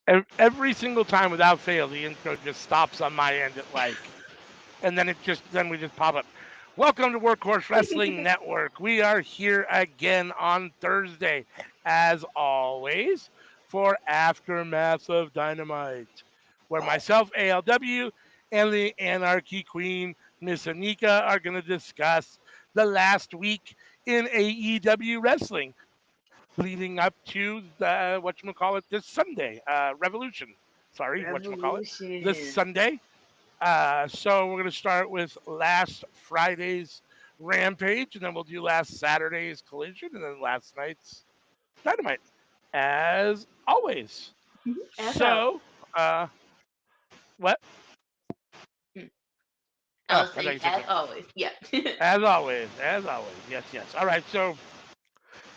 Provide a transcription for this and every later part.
Every single time without fail, the intro just stops on my end at and then we just pop up. Welcome to Workhorse Wrestling Network. We are here again on Thursday, as always, for Aftermath of Dynamite, where myself, ALW, and the Anarchy Queen, Miss Anika, are going to discuss the last week in AEW wrestling, leading up to the whatchamacallit this Sunday, Revolution. Sorry, whatchamacallit, this Revolution. Sunday. So we're going to start with last Friday's Rampage, and then we'll do last Saturday's Collision, and then last night's Dynamite, as always. As always. So, what? Mm. I Oh, was I thought saying, you said as something. always. Yeah. As always, as always. Yes, yes. All right. So,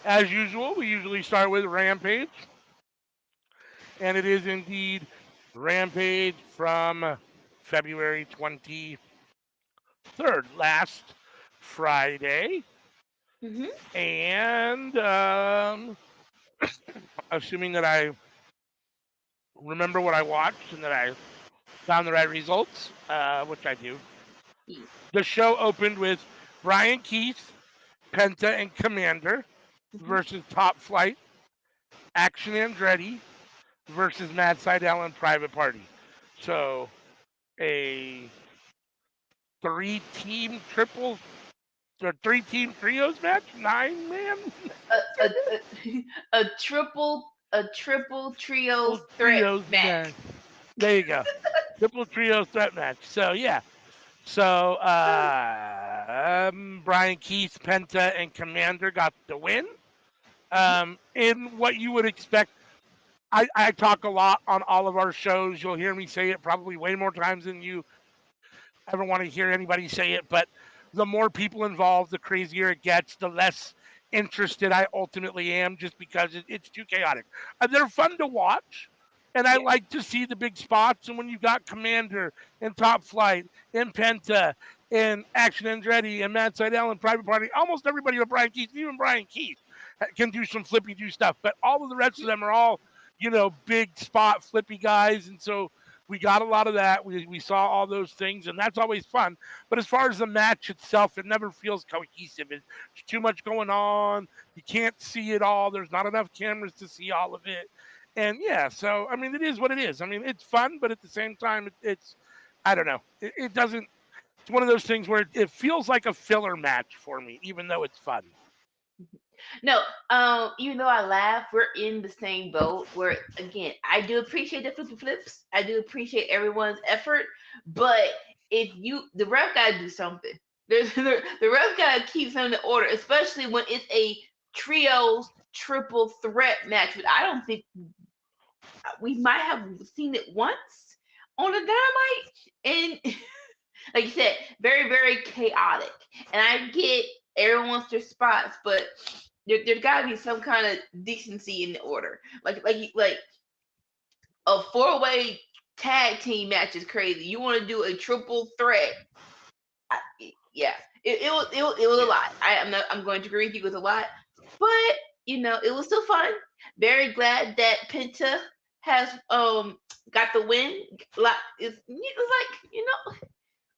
as usual, we usually start with Rampage, and it is indeed Rampage from February 23rd, last Friday. hmm And assuming that I remember what I watched and that I found the right results, which I do, the show opened with Brian Keith, Penta, and Commander versus Top Flight, Action Andretti versus Mad Sydal and Private Party. So a three team trios match, 9 man a, a triple trios threat trios match. match. There you go. Triple trio threat match. So yeah. So Brian Keith, Penta, and Commander got the win. In what you would expect, I talk a lot on all of our shows. You'll hear me say it probably way more times than you ever want to hear anybody say it. But the more people involved, the crazier it gets, the less interested I ultimately am, just because it's too chaotic. They're fun to watch, and I Yeah. like to see the big spots. And when you got Commander and Top Flight and Penta and Action Andretti and Matt Sydal and Private Party, almost everybody but Brian Keith, even Brian Keith, can do some flippy do stuff. But all of the rest of them are all, big spot flippy guys. And so we got a lot of that. We saw all those things, and that's always fun. But as far as the match itself, it never feels cohesive. It's too much going on. You can't see it all. There's not enough cameras to see all of it. And yeah, so I mean, it is what it is. I mean, it's fun, but at the same time, it's I don't know. It doesn't. It's one of those things where it feels like a filler match for me, even though it's fun. No, even though I laugh, we're in the same boat. Where again, I do appreciate the flippy flips. I do appreciate everyone's effort, but the ref gotta do something. The ref gotta keep something in order, especially when it's a trios triple threat match. But I don't think we might have seen it once on the Dynamite, and like you said, very very chaotic. And I get everyone wants their spots, but there's got to be some kind of decency in the order. Like a four-way tag team match is crazy. You want to do a triple threat? I, yeah, it was a Yeah. lot. I'm going to agree with you, it was a lot, but it was still fun. Very glad that Penta has got the win. It's like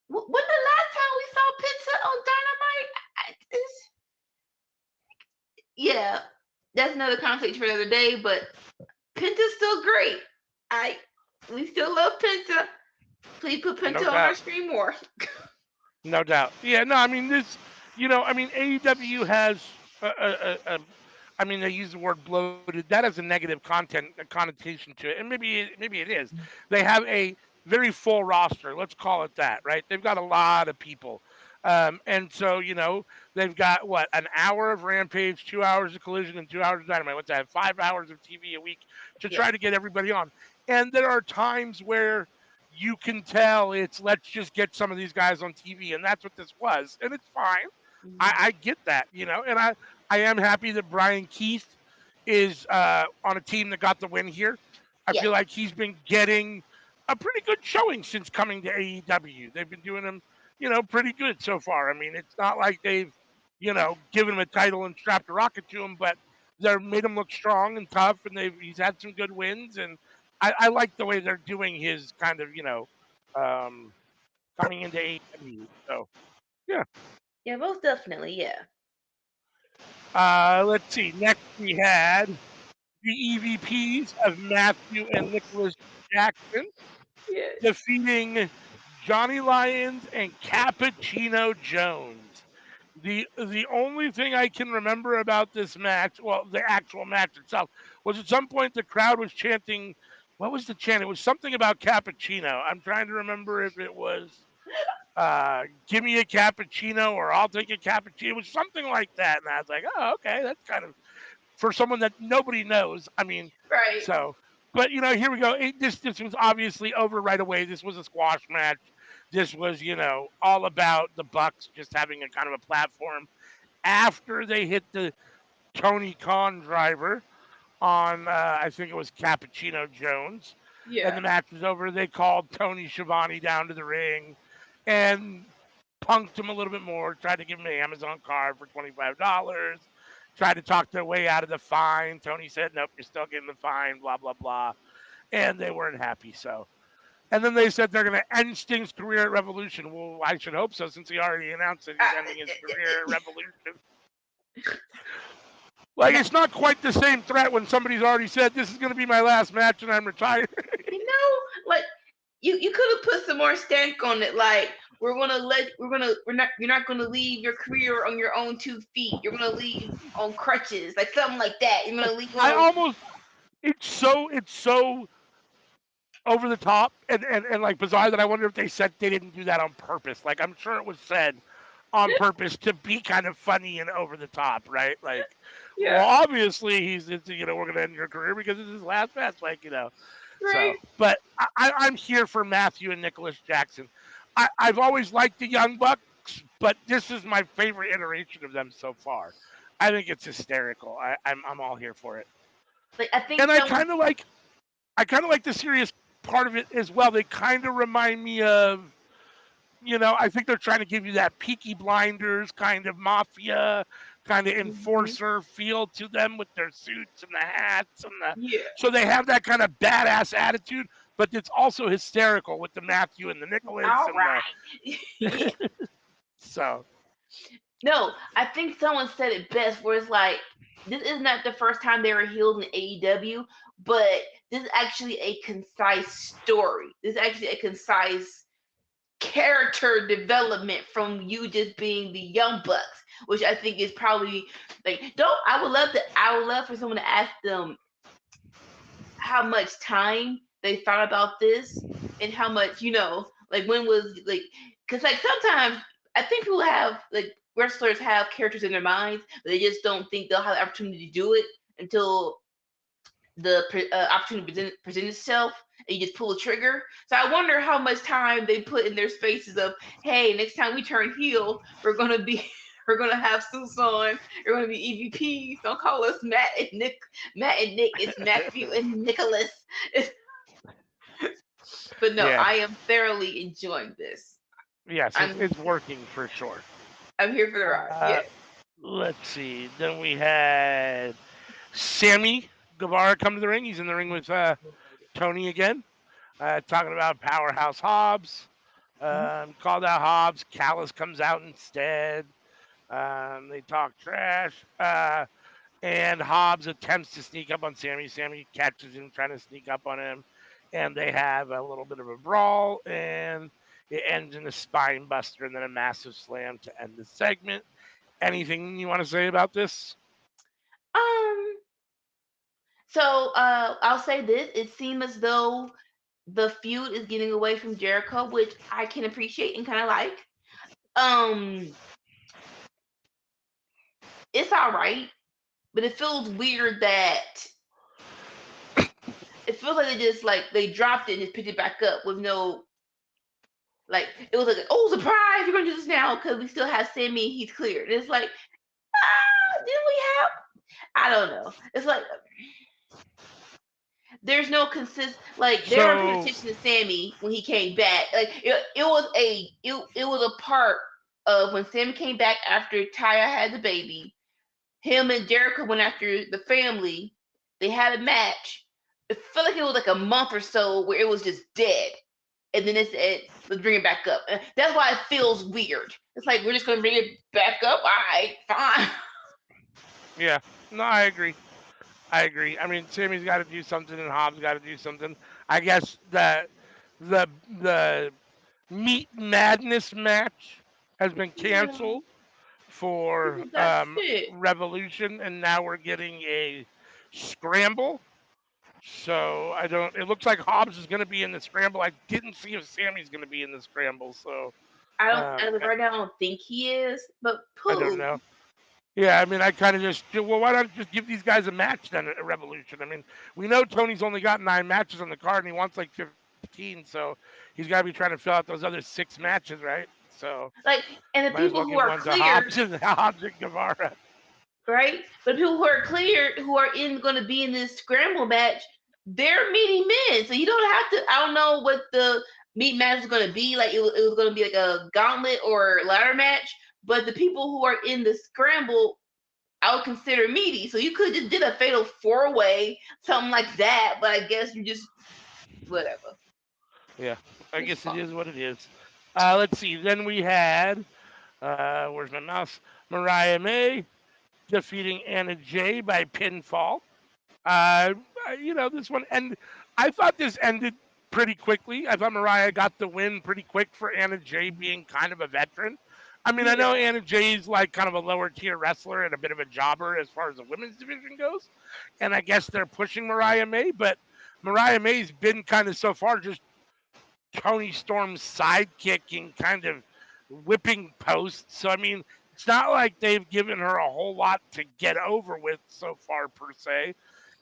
when the last time we saw Penta on Dynamite, yeah, that's another conversation for another day. But Penta's still great. I We still love Penta. Please put No Penta on our doubt. screen more. No doubt. Yeah, no, I mean this. I mean AEW has. I mean, they use the word bloated. That has a negative connotation to it, and maybe it is. They have a very full roster. Let's call it that, right? They've got a lot of people, and so they've got what, an hour of Rampage, 2 hours of Collision, and 2 hours of Dynamite. What's that? 5 hours of TV a week to Yes. try to get everybody on. And there are times where you can tell it's let's just get some of these guys on TV, and that's what this was, and it's fine. I get that, and I am happy that Brian Keith is on a team that got the win here. I Yes. feel like he's been getting a pretty good showing since coming to AEW. They've been doing him, pretty good so far. I mean, it's not like they've, given him a title and strapped a rocket to him, but they've made him look strong and tough, and he's had some good wins, and I like the way they're doing his kind of um, coming into AEW. So yeah. Yeah, most definitely. Yeah. Let's see. Next we had the EVPs of Matthew and Nicholas Jackson Yes. defeating Johnny Lyons and Cappuccino Jones. The only thing I can remember about this match, well, the actual match itself, was at some point the crowd was chanting. What was the chant? It was something about cappuccino. I'm trying to remember if it was "Give me a cappuccino" or "I'll take a cappuccino." It was something like that, and I was like, "Oh, okay, that's kind of for someone that nobody knows." I mean, Right. so, but here we go. This was obviously over right away. This was a squash match. This was all about the Bucks just having a kind of a platform after they hit the Tony Khan driver on I think it was Cappuccino Jones, and Yeah. the match was over. They called Tony Schiavone down to the ring and punked him a little bit more. Tried to give him an Amazon card for $25. Tried to talk their way out of the fine. Tony said, "Nope, you're still getting the fine." Blah blah blah, and they weren't happy. So. And then they said they're going to end Sting's career at Revolution. Well, I should hope so, since he already announced that he's ending his career at Revolution. Like, Now, it's not quite the same threat when somebody's already said, "This is going to be my last match and I'm retired." like you could have put some more stank on it. Like you're not gonna leave your career on your own 2 feet. You're gonna leave on crutches, like something like that. You're gonna leave I on. almost, it's so over the top and like bizarre that I wonder if they said they didn't do that on purpose. Like, I'm sure it was said on purpose to be kind of funny and over the top, right? Like, well, Yeah. obviously we're going to end your career because it's his last match, so. Right. But I'm here for Matthew and Nicholas Jackson. I've always liked the Young Bucks, but this is my favorite iteration of them so far. I think it's hysterical. I'm all here for it, Like I think and someone. I kind of like the serious part of it as well. They kind of remind me of, I think they're trying to give you that Peaky Blinders kind of mafia, kind of Mhm. enforcer feel to them with their suits and the hats Yeah. so they have that kind of badass attitude, but it's also hysterical with the Matthew and the Nicholas All and the right. Yeah. so No, I think someone said it best, where it's like this is not the first time they were healed in AEW, but this is actually a concise story. This is actually a concise character development from you just being the young bucks, which I think is probably like don't I would love for someone to ask them how much time they thought about this and how much, like when was like because like sometimes I think people have like wrestlers have characters in their minds, but they just don't think they'll have the opportunity to do it until the opportunity present itself and you just pull the trigger. So I wonder how much time they put in their spaces of, hey, next time we turn heel, we're gonna be we're gonna have suits on, we're gonna be EVPs. Don't call us Matt and Nick, it's Matthew and Nicholas. But no, yeah, I am thoroughly enjoying this. yes, I'm it's working for sure. I'm here for the ride. Uh, Yeah. let's see. Then we had Sammy Guevara come to the ring. He's in the ring with Tony again, talking about Powerhouse Hobbs. Called out Hobbs. Callis comes out instead. They talk trash. And Hobbs attempts to sneak up on Sammy. Sammy catches him trying to sneak up on him. And they have a little bit of a brawl. And it ends in a spine buster and then a massive slam to end the segment. Anything you want to say about this? Um. So I'll say this: it seemed as though the feud is getting away from Jericho, which I can appreciate and kind of like. Um, it's all right, but it feels weird that it feels like they just like they dropped it and just picked it back up with no like it was like oh surprise you're gonna do this now because we still have Sammy he's cleared. And it's like didn't we have I don't know. It's like there's no consist like they weren't paying So, attention to Sammy when he came back. Like it was a part of when Sammy came back after Taya had the baby. Him and Jericho went after the family. They had a match. It felt like it was like a month or so where it was just dead, and then it let's bring it back up. And that's why it feels weird. It's like we're just gonna bring it back up. All right, fine. Yeah. No, I agree. I agree. I mean, Sammy's got to do something, and Hobbs got to do something. I guess the Meat Madness match has been Yeah, canceled for that's it. Revolution, and now we're getting a scramble. So I don't. It looks like Hobbs is going to be in the scramble. I didn't see if Sammy's going to be in the scramble, so I don't um, as of I, right now. I don't think he is, but I don't pooh. know. Yeah, I mean, I kind of just well, why not just give these guys a match then at Revolution? I mean, we know Tony's only got 9 matches on the card, and he wants like 15, so he's got to be trying to fill out those other 6 matches, right? So Like, and the might as well people give who are one to clear, Hobbs and Hobbs and Guevara. right? But the people who are clear, who are in going to be in this scramble match, they're meaty men. So you don't have to. I don't know what the meat match is going to be. Like it was going to be like a gauntlet or ladder match. But the people who are in the scramble, I would consider meaty. So you could just did a fatal 4-way, something like that. But I guess you just whatever. Yeah, I It's guess it fine. is what it is. Let's see. Then we had where's my mouse? Mariah May defeating Anna Jay by pinfall. Uh, this one, and I thought this ended pretty quickly. I thought Mariah got the win pretty quick for Anna Jay being kind of a veteran. I mean, I know Yeah. Anna Jay's like kind of a lower tier wrestler and a bit of a jobber as far as the women's division goes, and I guess they're pushing Mariah May, but Mariah May's been kind of so far just Tony Storm's sidekicking kind of whipping posts. So I mean, it's not like they've given her a whole lot to get over with so far per se.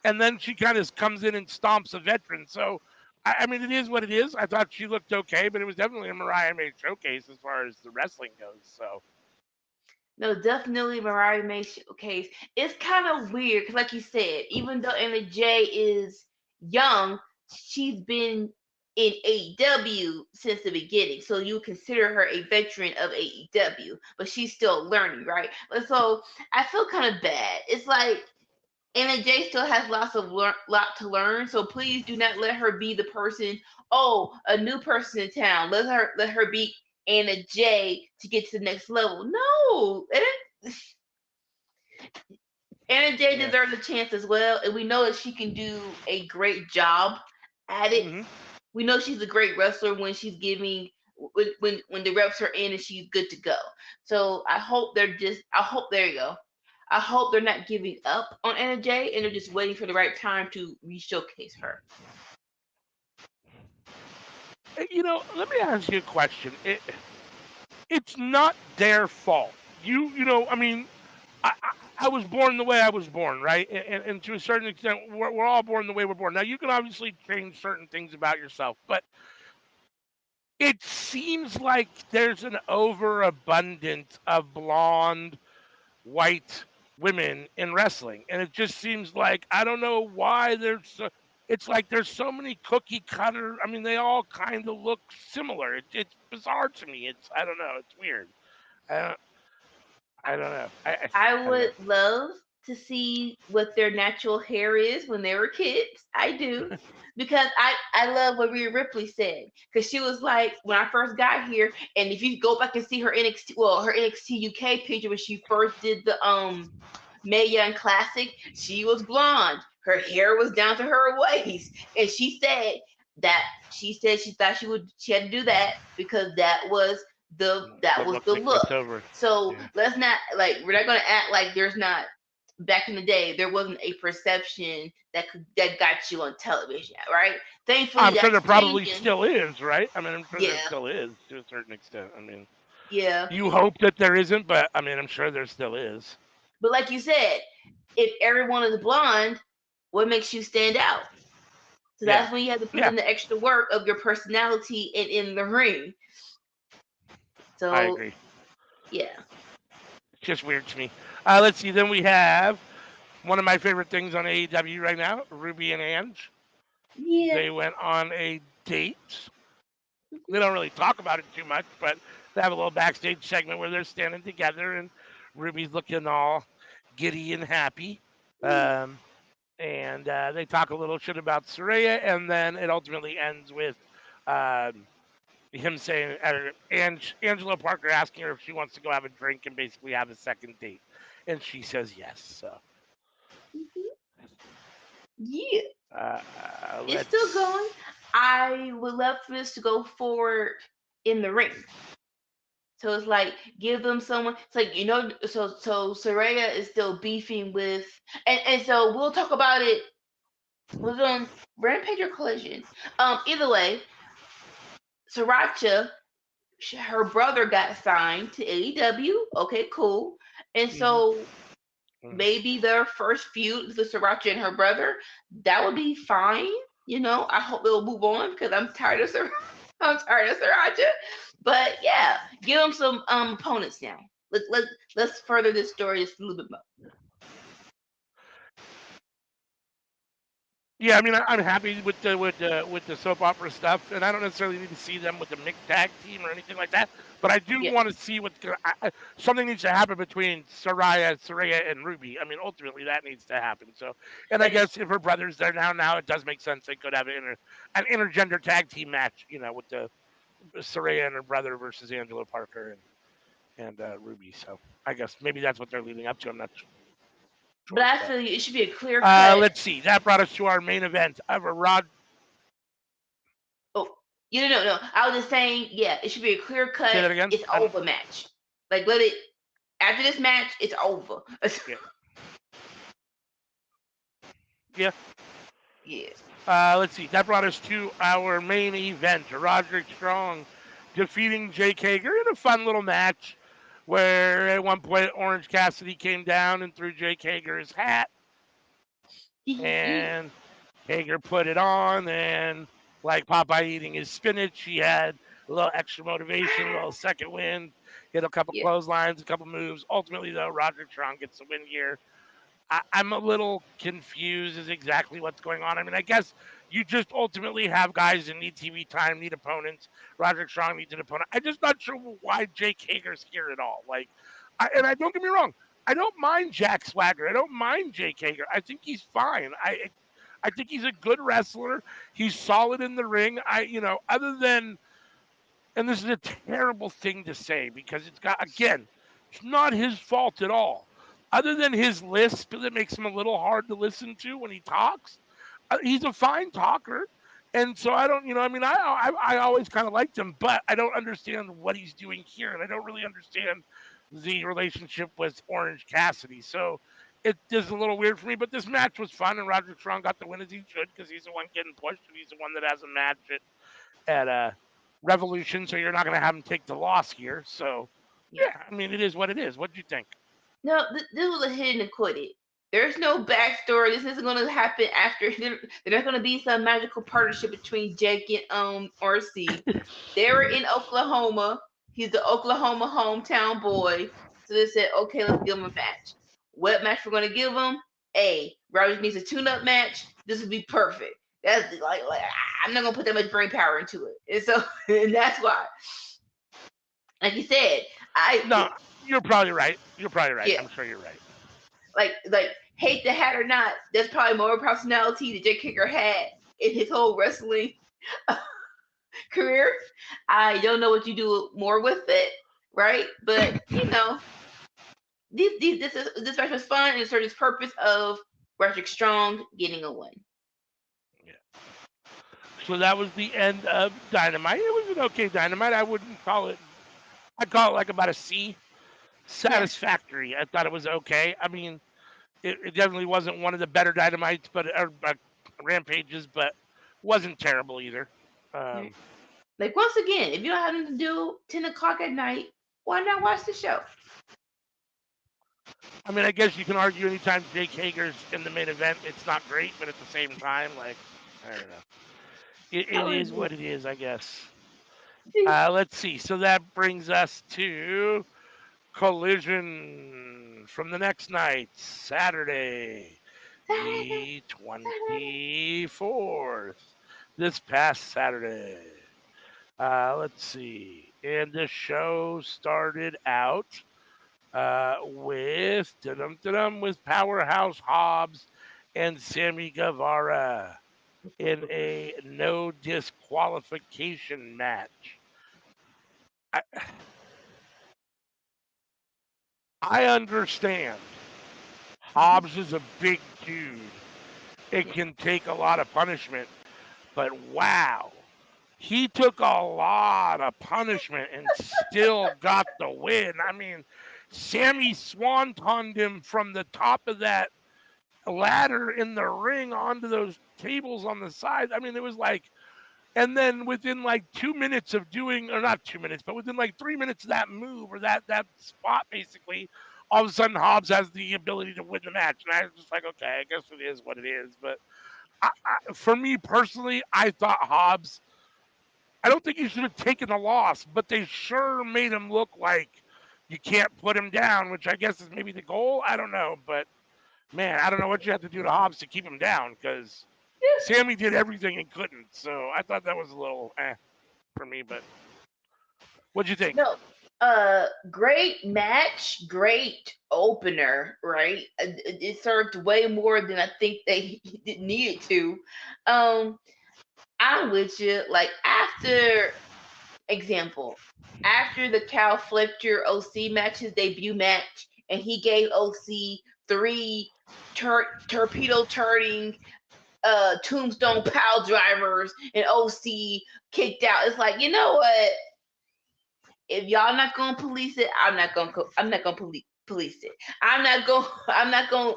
And then she kind of comes in and stomps a veteran. So I mean, it is what it is. I thought she looked okay, but it was definitely a Mariah May showcase as far as the wrestling goes. So No, definitely Mariah May showcase. It's kind of weird because, like you said, even though Anna Jay is young, she's been in AEW since the beginning. So you consider her a veteran of AEW, but she's still learning, right? But so I feel kind of bad. It's like Anna Jay still has lot to learn. So please do not let her be the person. Oh, a new person in town. Let her be Anna Jay to get to the next level. No, Anna Jay yeah. deserves a chance as well, and we know that she can do a great job at it. Hmm. We know she's a great wrestler when she's giving when the reps are in and she's good to go. So I hope they're just I hope there you go. I hope they're not giving up on Anna Jay and they're just waiting for the right time to re-showcase her. Let me ask you a question. It's not their fault. I mean, I was born the way I was born, right? And to a certain extent, we're all born the way we're born. Now, you can obviously change certain things about yourself, but it seems like there's an overabundance of blonde, white women in wrestling. And it just seems like, I don't know why it's like there's so many cookie cutter. I mean, they all kind of look similar. It's bizarre to me. I don't know. It's weird. I don't, I don't know. I I don't know. would love to see what their natural hair is when they were kids. I do. Because I love what Rhea Ripley said. Because she was like, when I first got here, and if you go back and see her NXT UK picture when she first did the Mae Young Classic, she was blonde. Her hair was down to her waist. And she said she thought she had to do that because that The was look the that gets look. over. So Yeah. let's not like we're not gonna act like there's not back in the day there wasn't a perception that got you on television, right? Thankfully I'm sure there that's probably changing. still is, right? I mean, I'm sure there Yeah, still is to a certain extent. I mean, yeah. you hope that there isn't, but I mean, I'm sure there still is. But like you said, if everyone is blonde, what makes you stand out? So Yeah. that's when you have to put Yeah, in the extra work of your personality in the ring. I So agree. yeah, It's just weird to me. Let's see. Then we have one of my favorite things on AEW right now, Ruby and Ange. yeah. They went on a date. They don't really talk about it too much, but they have a little backstage segment where they're standing together and Ruby's looking all giddy and happy. Um, and they talk a little shit about Soraya, and then it ultimately ends with um, him saying, Angela Parker asking her if she wants to go have a drink and basically have a second date, and she says yes. So Mhm. Yeah, it's still let's. going. I would love for this to go forward in the ring. So it's like give them someone. It's like so Soraya is still beefing with, and so we'll talk about it. Was it on Rampage or Collision? Either way, Sriracha, her brother got signed to AEW. Okay, cool. And Mm-hmm, so mm-hmm. maybe their first feud with Sriracha and her brother, that would be fine. I hope they'll move on because I'm tired of I'm tired of Sriracha. But yeah, give them some opponents now. Let's further this story just a little bit more. Yeah, I mean, I'm happy with the soap opera stuff, and I don't necessarily need to see them with the mixed tag team or anything like that. But I do Yeah, want to see something needs to happen between Saraya, and Ruby. I mean, ultimately that needs to happen. So, and I that is guess if her brother's there now it does make sense. They could have an intergender tag team match, with the Saraya and her brother versus Angela Parker and Ruby. So I guess maybe that's what they're leading up to. I'm not sure, but but I feel it should be a clear cut. let's see. That brought us to our main event of a Rod. Oh, no. I was just saying, yeah, it should be a clear Say cut. that again. It's I don't. over match. Like let it after this match, it's over. Yeah. Yeah. Yeah. Let's see. That brought us to our main event. Roderick Strong defeating Jake Hager in a fun little match where at one point Orange Cassidy came down and threw Jake Hager's hat, and Hager put it on, and like Popeye eating his spinach, he had a little extra motivation, a little second wind, hit a couple Yeah. clotheslines, a couple moves. Ultimately, though, Roderick Strong gets the win here. I'm a little confused as exactly what's going on. I mean, I guess you just ultimately have guys that need TV time, need opponents. Roderick Strong needs an opponent. I'm just not sure why Jake Hager's here at all. And I don't get me wrong, I don't mind Jack Swagger. I don't mind Jake Hager. I think he's fine. I think he's a good wrestler. He's solid in the ring. Other than, and this is a terrible thing to say because it's not his fault at all. Other than his lisp that makes him a little hard to listen to when he talks, he's a fine talker. And so I don't, I mean, I always kind of liked him, but I don't understand what he's doing here, and I don't really understand the relationship with Orange Cassidy. So it is a little weird for me. But this match was fun, and Roger Strong got the win as he should because he's the one getting pushed, and he's the one that has a match at Revolution, so you're not going to have him take the loss here. So, Yeah. yeah, I mean, it is what it is. What do you think? No, this was a hidden and quit it. There's no backstory. This isn't going to happen after. There's going to be some magical partnership between Jake and RC. They were in Oklahoma. He's the Oklahoma hometown boy. So they said, okay, let's give him a match. What match we're going to give him? Rogers needs a tune-up match. This would be perfect. That's like I'm not gonna put that much brain power into it, and so and that's why, like you said, No, you're probably right. You're probably right. yeah, I'm sure you're right. like hate the hat or not, that's probably more personality that Jake Hager had in his whole wrestling career. I don't know what you do more with it, right? But this match was fun and it served its purpose of Roderick Strong getting a win. Yeah. So that was the end of Dynamite. It was an okay Dynamite. I wouldn't call it. I'd call it like about a C. Yeah. Satisfactory. I thought it was okay. I mean, it definitely wasn't one of the better Dynamites, but Rampages, but wasn't terrible either. Right. Um, Like once again, if you don't have nothing to do 10 o'clock at night, why not watch the show? I mean, I guess you can argue anytime Jake Hager's in the main event, it's not great, but at the same time, like, I don't know. It How is is it? what it is, I guess. Let's see. So that brings us to Collision from the next night, Saturday, the Saturday. 24th, this past Saturday. Let's see. And the show started out with with Powerhouse Hobbs and Sammy Guevara in a no disqualification match. I, I understand Mhm. Hobbs is a big dude. It can take a lot of punishment, but wow, he took a lot of punishment and still got the win. I mean, Sammy swantoned him from the top of that ladder in the ring onto those tables on the side. I mean, it was like, and then within like 2 minutes of doing, or not 2 minutes, but within like 3 minutes of that move or that spot, basically, all of a sudden Hobbs has the ability to win the match, and I was just like, okay, I guess it is what it is. But for me personally, I thought Hobbs. I don't think he should have taken the loss, but they sure made him look like you can't put him down, which I guess is maybe the goal. I don't know, but man, I don't know what you have to do to Hobbs to keep him down because Sammy did everything and couldn't. So I thought that was a little for me. But what'd you think? No, great match, great opener, right? It served way more than I think they needed to. Um, I'm with you. Like after example, after the Cal Fletcher OC match, his debut match, and he gave OC three torpedo turning tombstone pile drivers, and OC kicked out. It's like, you know what? If y'all not gonna police it, I'm not gonna police it. I'm not going. I'm not going.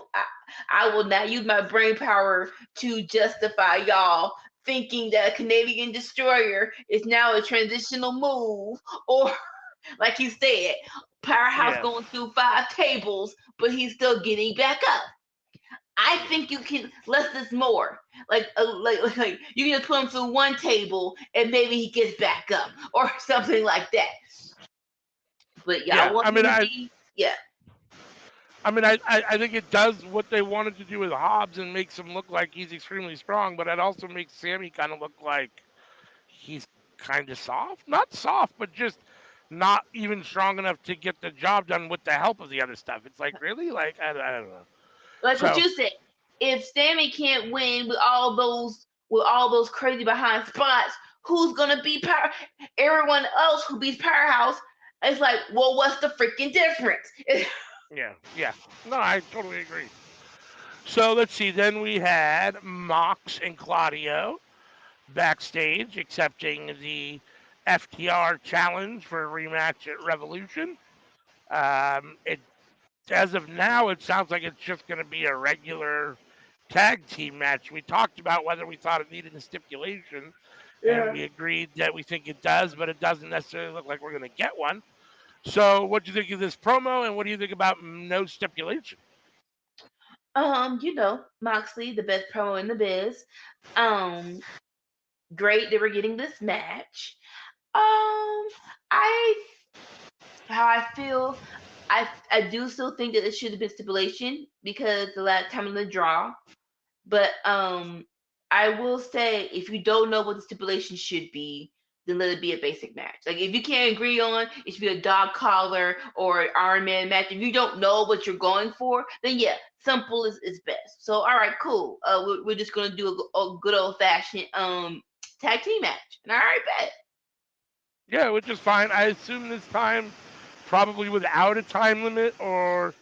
I will not use my brain power to justify y'all thinking that a Canadian destroyer is now a transitional move, or like you said, Powerhouse Yeah, going through 5 tables, but he's still getting back up. I yeah, think you can less is more. Like you can just put him through 1 table and maybe he gets back up or something like that. But y'all yeah. want him to be, yeah, I think it does what they wanted to do with Hobbs and makes him look like he's extremely strong, but it also makes Sammy kind of look like he's kind of soft. Not soft, but just not even strong enough to get the job done with the help of the other stuff. It's like, really? Like, I don't know. like what So, you said. If Sammy can't win with all those crazy behind spots, who's gonna be power? Everyone else who beats Powerhouse, it's like, well, what's the freaking difference? yeah, yeah. No, I totally agree. So, let's see. Then we had Mox and Claudio backstage accepting the FTR challenge for a rematch at Revolution. It as of now, it sounds like it's just going to be a regular tag team match. We talked about whether we thought it needed a stipulation, and Yeah. we agreed that we think it does, but it doesn't necessarily look like we're going to get one. So, what do you think of this promo, and what do you think about no stipulation? Moxley, the best promo in the biz. Um, Great that we're getting this match. I how I feel. I do still think that it should have been stipulation because the last time in the draw. But I will say if you don't know what the stipulation should be, then let it be a basic match. Like if you can't agree on it should be a dog collar or Iron Man match. If you don't know what you're going for, then yeah, simple is best. So all right, cool. We're just gonna do a good old fashioned tag team match. And all right, bet. Yeah, which is fine. I assume this time, probably without a time limit, or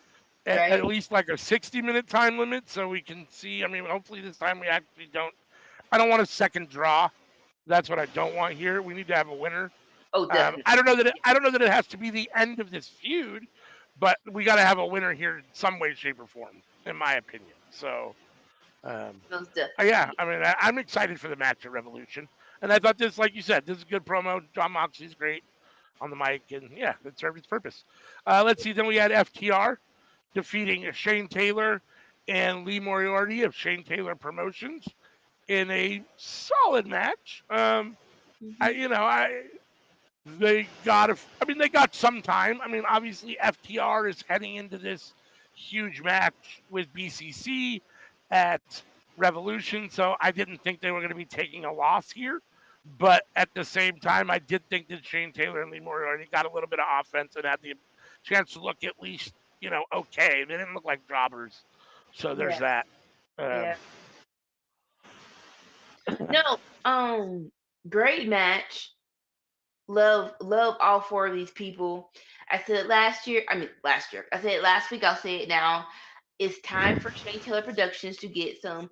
at Right? least like a 60-minute time limit, so we can see. I mean, hopefully this time we actually don't. I don't want a second draw. That's what I don't want here. We need to have a winner. Oh, definitely. I don't know that it has to be the end of this feud, but we got to have a winner here in some way, shape, or form, in my opinion. So, um, Most yeah, definitely. I mean, I'm excited for the match at Revolution, and I thought this, like you said, this is a good promo. John Moxley's great on the mic, and yeah, it served its purpose. Let's see. Then we had FTR defeating Shane Taylor and Lee Moriarty of Shane Taylor Promotions in a solid match. I, Hmm. you know, I they got I mean, they got some time. I mean, obviously, FTR is heading into this huge match with BCC at Revolution, so I didn't think they were going to be taking a loss here. But at the same time, I did think that Shane Taylor and Lee Moriarty got a little bit of offense and had the chance to look at least, okay. They didn't look like jobbers, so there's Yeah. that. Um, Yeah. No. Great match. Love all four of these people. I said it last year. I mean, last year. I said it last week. I'll say it now. It's time for Shane Taylor Productions to get some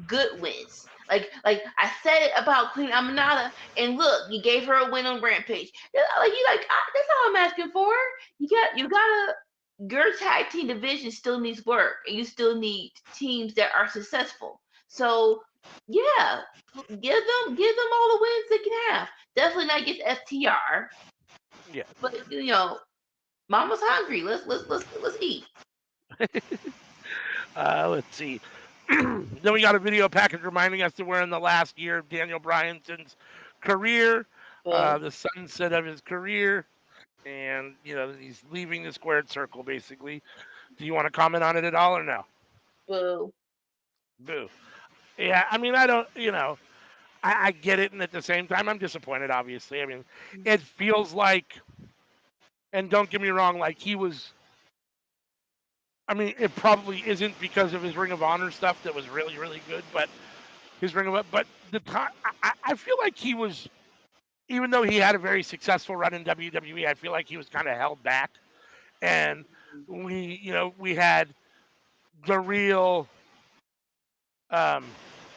good wins. Like I said it about Queen Aminata, and look, you gave her a win on Rampage. Like you like that's all I'm asking for. You gotta your tag team division still needs work, and you still need teams that are successful. So yeah, give them all the wins they can have. Definitely not against FTR, yeah. but Mama's hungry. Let's eat. Let's see. Then we got a video package reminding us that we're in the last year of Daniel Bryanson's career, Boo, the sunset of his career, and he's leaving the squared circle basically. Do you want to comment on it at all or no? boo. Boo. Yeah, I mean, I don't. I get it, and at the same time, I'm disappointed. Obviously, I mean, it feels like, and don't get me wrong, like he was. I mean, it probably isn't because of his Ring of Honor stuff that was really, really good, but his Ring of Honor. But the time, I feel like he was, even though he had a very successful run in WWE, I feel like he was kind of held back, and we had the real um,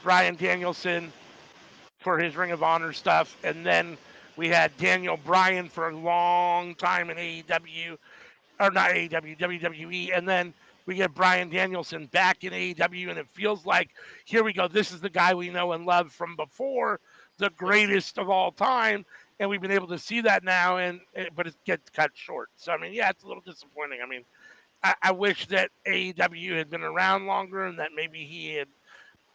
Brian Danielson for his Ring of Honor stuff, and then we had Daniel Bryan for a long time in AEW, or not AEW, WWE, and then we get Brian Danielson back in AEW, and it feels like here we go. This is the guy we know and love from before, the greatest of all time, and we've been able to see that now, but it gets cut short. So I mean, yeah, it's a little disappointing. I mean, I wish that AEW had been around longer, and that maybe he had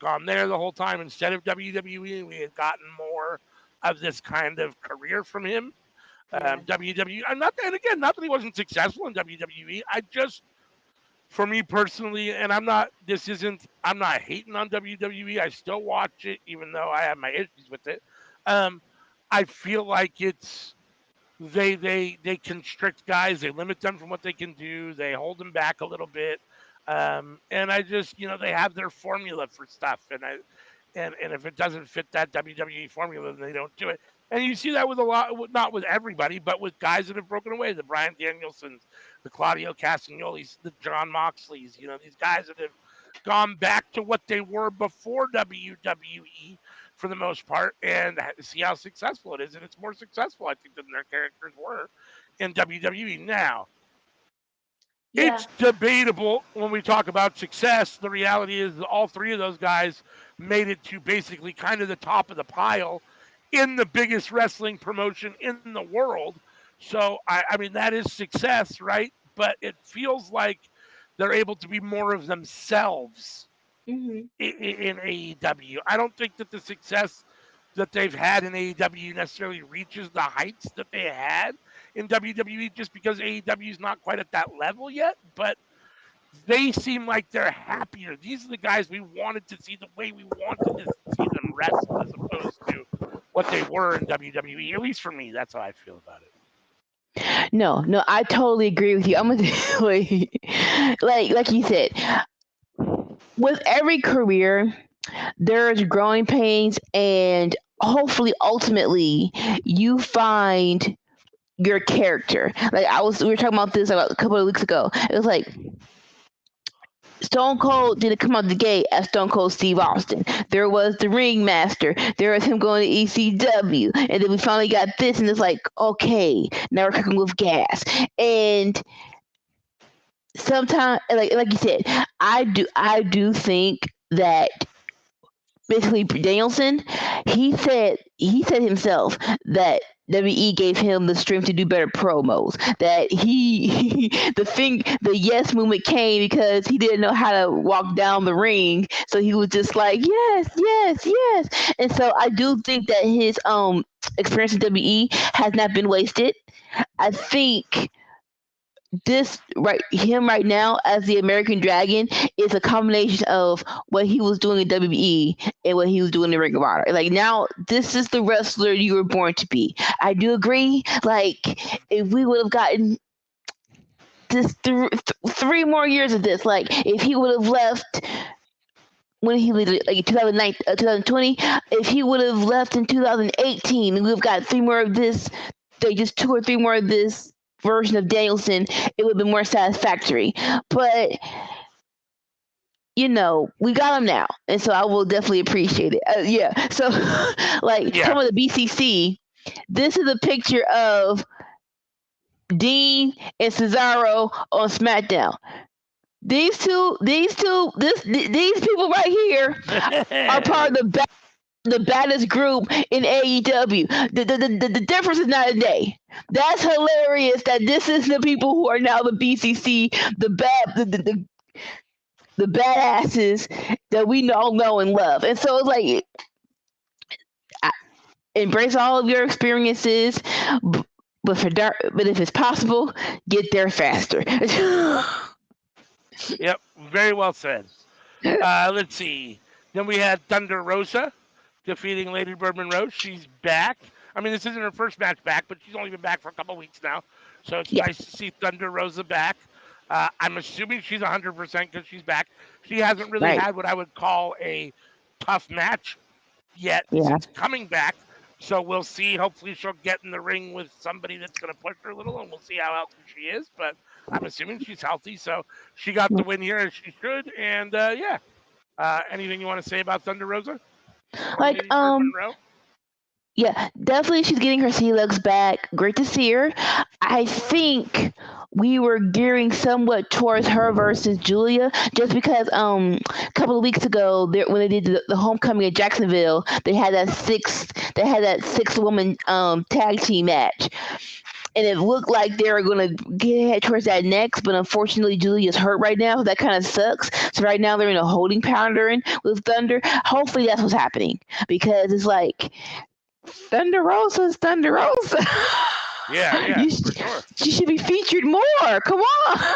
gone there the whole time instead of WWE. We had gotten more of this kind of career from him. Yeah. WWE, and again, not that he wasn't successful in WWE. I just, for me personally, and I'm not hating on WWE. I still watch it, even though I have my issues with it. Um, I feel like they constrict guys, they limit them from what they can do, they hold them back a little bit, and I just they have their formula for stuff, and if it doesn't fit that WWE formula, then they don't do it. And you see that with a lot, not with everybody, but with guys that have broken away, the Brian Danielsons, the Claudio Castagnolis, the John Moxleys, these guys that have gone back to what they were before WWE for the most part, and see how successful it is. And it's more successful, I think, than their characters were in WWE. Now, Yeah. it's debatable when we talk about success. The reality is that all three of those guys made it to basically kind of the top of the pile in the biggest wrestling promotion in the world. So, I mean, that is success, right? But it feels like they're able to be more of themselves Mhm. in AEW. I don't think that the success that they've had in AEW necessarily reaches the heights that they had in WWE just because AEW is not quite at that level yet, but they seem like they're happier. These are the guys we wanted to see the way we wanted to see them wrestle as opposed to what they were in WWE. At least for me, that's how I feel about it. No, no, I totally agree with you. I'm gonna like you said, with every career, there's growing pains, and hopefully, ultimately, you find your character. Like we were talking about this like a couple of weeks ago. It was like Stone Cold didn't come out the gate as Stone Cold Steve Austin. There was the Ringmaster. There was him going to ECW, and then we finally got this, and it's like, okay, now we're cooking with gas. And sometimes, like you said, I do think that basically Danielson, he said himself that WE gave him the strength to do better promos. That the yes movement came because he didn't know how to walk down the ring, so he was just like yes, yes, yes. And so I do think that his experience in WE has not been wasted. I think him right now as the American Dragon is a combination of what he was doing in WWE and what he was doing in Ring of Honor. Like now, this is the wrestler you were born to be. I do agree. Like if we would have gotten this three more years of this, like if he would have left when he left, like 2009, 2020. If he would have left in 2018, we would have got three more of this, like just two or three more of this version of Danielson. It would have been more satisfactory. But we got him now, and so I will definitely appreciate it. Yeah. So, like Yeah. talking about the BCC, this is a picture of Dean and Cesaro on SmackDown. These people right here are part of the baddest group in AEW. The difference is night and day. That's hilarious that this is the people who are now the BCC, the badasses that we all know and love. And so it's like, embrace all of your experiences, but if it's possible, get there faster. Yep, very well said. Let's see. Then we had Thunder Rosa defeating Lady Bird Monroe. She's back. I mean, this isn't her first match back, but she's only been back for a couple weeks now. So it's Yeah, nice to see Thunder Rosa back. I'm assuming she's 100% because she's back. She hasn't really right. had what I would call a tough match yet Yeah. since coming back. So we'll see. Hopefully, she'll get in the ring with somebody that's going to push her a little, and we'll see how healthy she is. But I'm assuming she's healthy, so she got the win here as she should. And yeah, anything you want to say about Thunder Rosa and Like, Lady Bird Monroe? yeah, definitely she's getting her sea legs back. Great to see her. I think we were gearing somewhat towards her versus Julia, just because a couple of weeks ago, when they did the homecoming at Jacksonville, they had that six woman tag team match. And it looked like they were going to get towards that next, but unfortunately Julia's hurt right now, so that kind of sucks. So right now they're in a holding pattern with Thunder. Hopefully that's what's happening, because it's like Thunder Rosa's Thunder Rosa. Yeah, you, for sure. she should be featured more. Come on.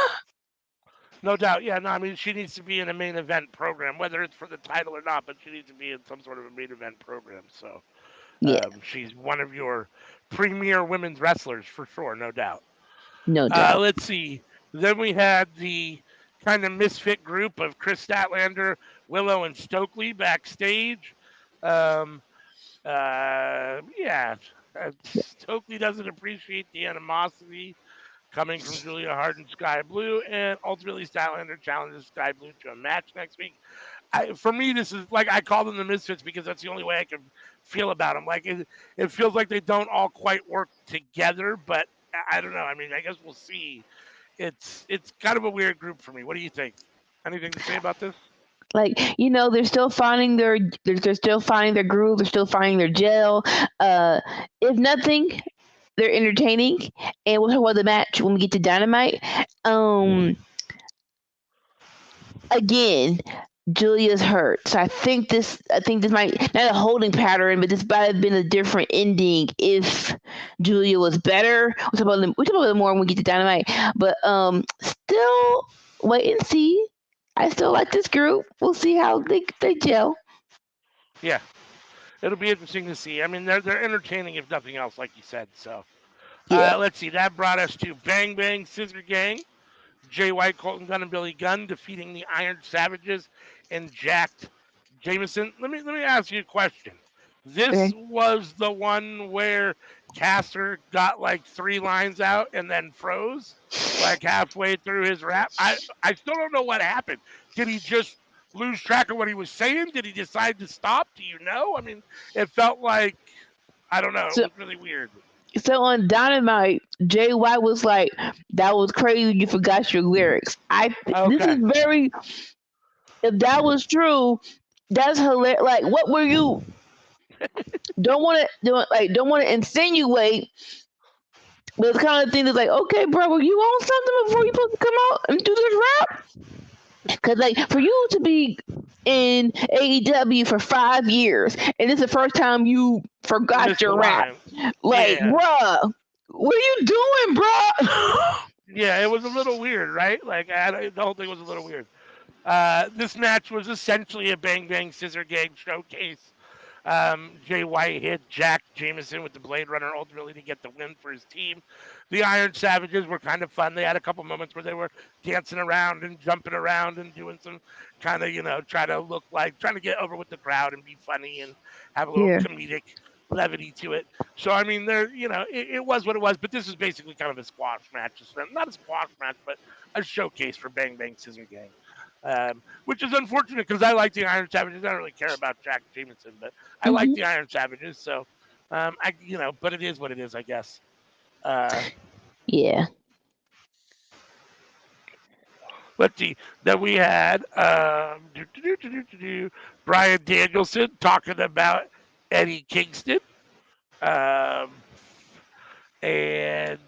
No doubt. Yeah, no, I mean, she needs to be in a main event program, whether it's for the title or not, but she needs to be in some sort of a main event program. So Yeah, she's one of your premier women's wrestlers for sure, no doubt. no doubt. Let's see. Then we had the kind of misfit group of Chris Statlander, Willow, and Stokely backstage. Um, yeah, Stokely doesn't appreciate the animosity coming from Julia Hart and Sky Blue, and ultimately Statlander challenges Sky Blue to a match next week. For me, this is like I call them the misfits because that's the only way I can feel about them. Like it feels like they don't all quite work together, but I don't know. I mean, I guess we'll see. It's kind of a weird group for me. What do you think? Anything to say about this? Like, they're still finding they're still finding their groove. They're still finding their gel. If nothing, they're entertaining, and we'll talk about the match when we get to Dynamite. Again, Julia's hurt, so I think this might not a holding pattern, but this might have been a different ending if Julia was better. We'll talk about it more when we get to Dynamite, but still wait and see. I still like this group. We'll see how they gel. Yeah, it'll be interesting to see. I mean, they're entertaining if nothing else, like you said. So Yeah. let's see. That brought us to Bang Bang Scissor Gang. Jay White, Colton Gunn, and Billy Gunn defeating the Iron Savages and Jacked Jameson. Let me ask you a question. This Okay. was the one where Caster got like three lines out and then froze like halfway through his rap. I still don't know what happened. Did he just lose track of what he was saying? Did he decide to stop? Do you know? I mean, it felt like I don't know. It So was really weird. so on Dynamite, Jay White was like, "That was crazy. You forgot your lyrics." This Okay. is very. If that was true, that's hilarious. Like, what were you? Don't want to insinuate, but it's kind of thing that's like, okay, bro, were you on something before you supposed to come out and do this rap? Because like for you to be in AEW for 5 years and this is the first time you forgot Missed the your rap, line. like, Yeah. bruh, what are you doing, bruh? Yeah, it was a little weird, right? Like the whole thing was a little weird. This match was essentially a Bang Bang Scissor Gang showcase. Jay White hit Jack Jameson with the Blade Runner ultimately to get the win for his team. The Iron Savages were kind of fun. They had a couple moments where they were dancing around and jumping around and doing some kind of, try to look like trying to get over with the crowd and be funny and have a little Yeah. comedic levity to it. So I mean, it was what it was. But this is basically kind of a squash match, not a squash match, but a showcase for Bang Bang Scissor Gang. Which is unfortunate because I like the Iron Savages. I don't really care about Jack Jameson, but I like Hmm. the Iron Savages. So, but it is what it is, I guess. Uh, Yeah. let's see. Then we had Brian Danielson talking about Eddie Kingston. Um, and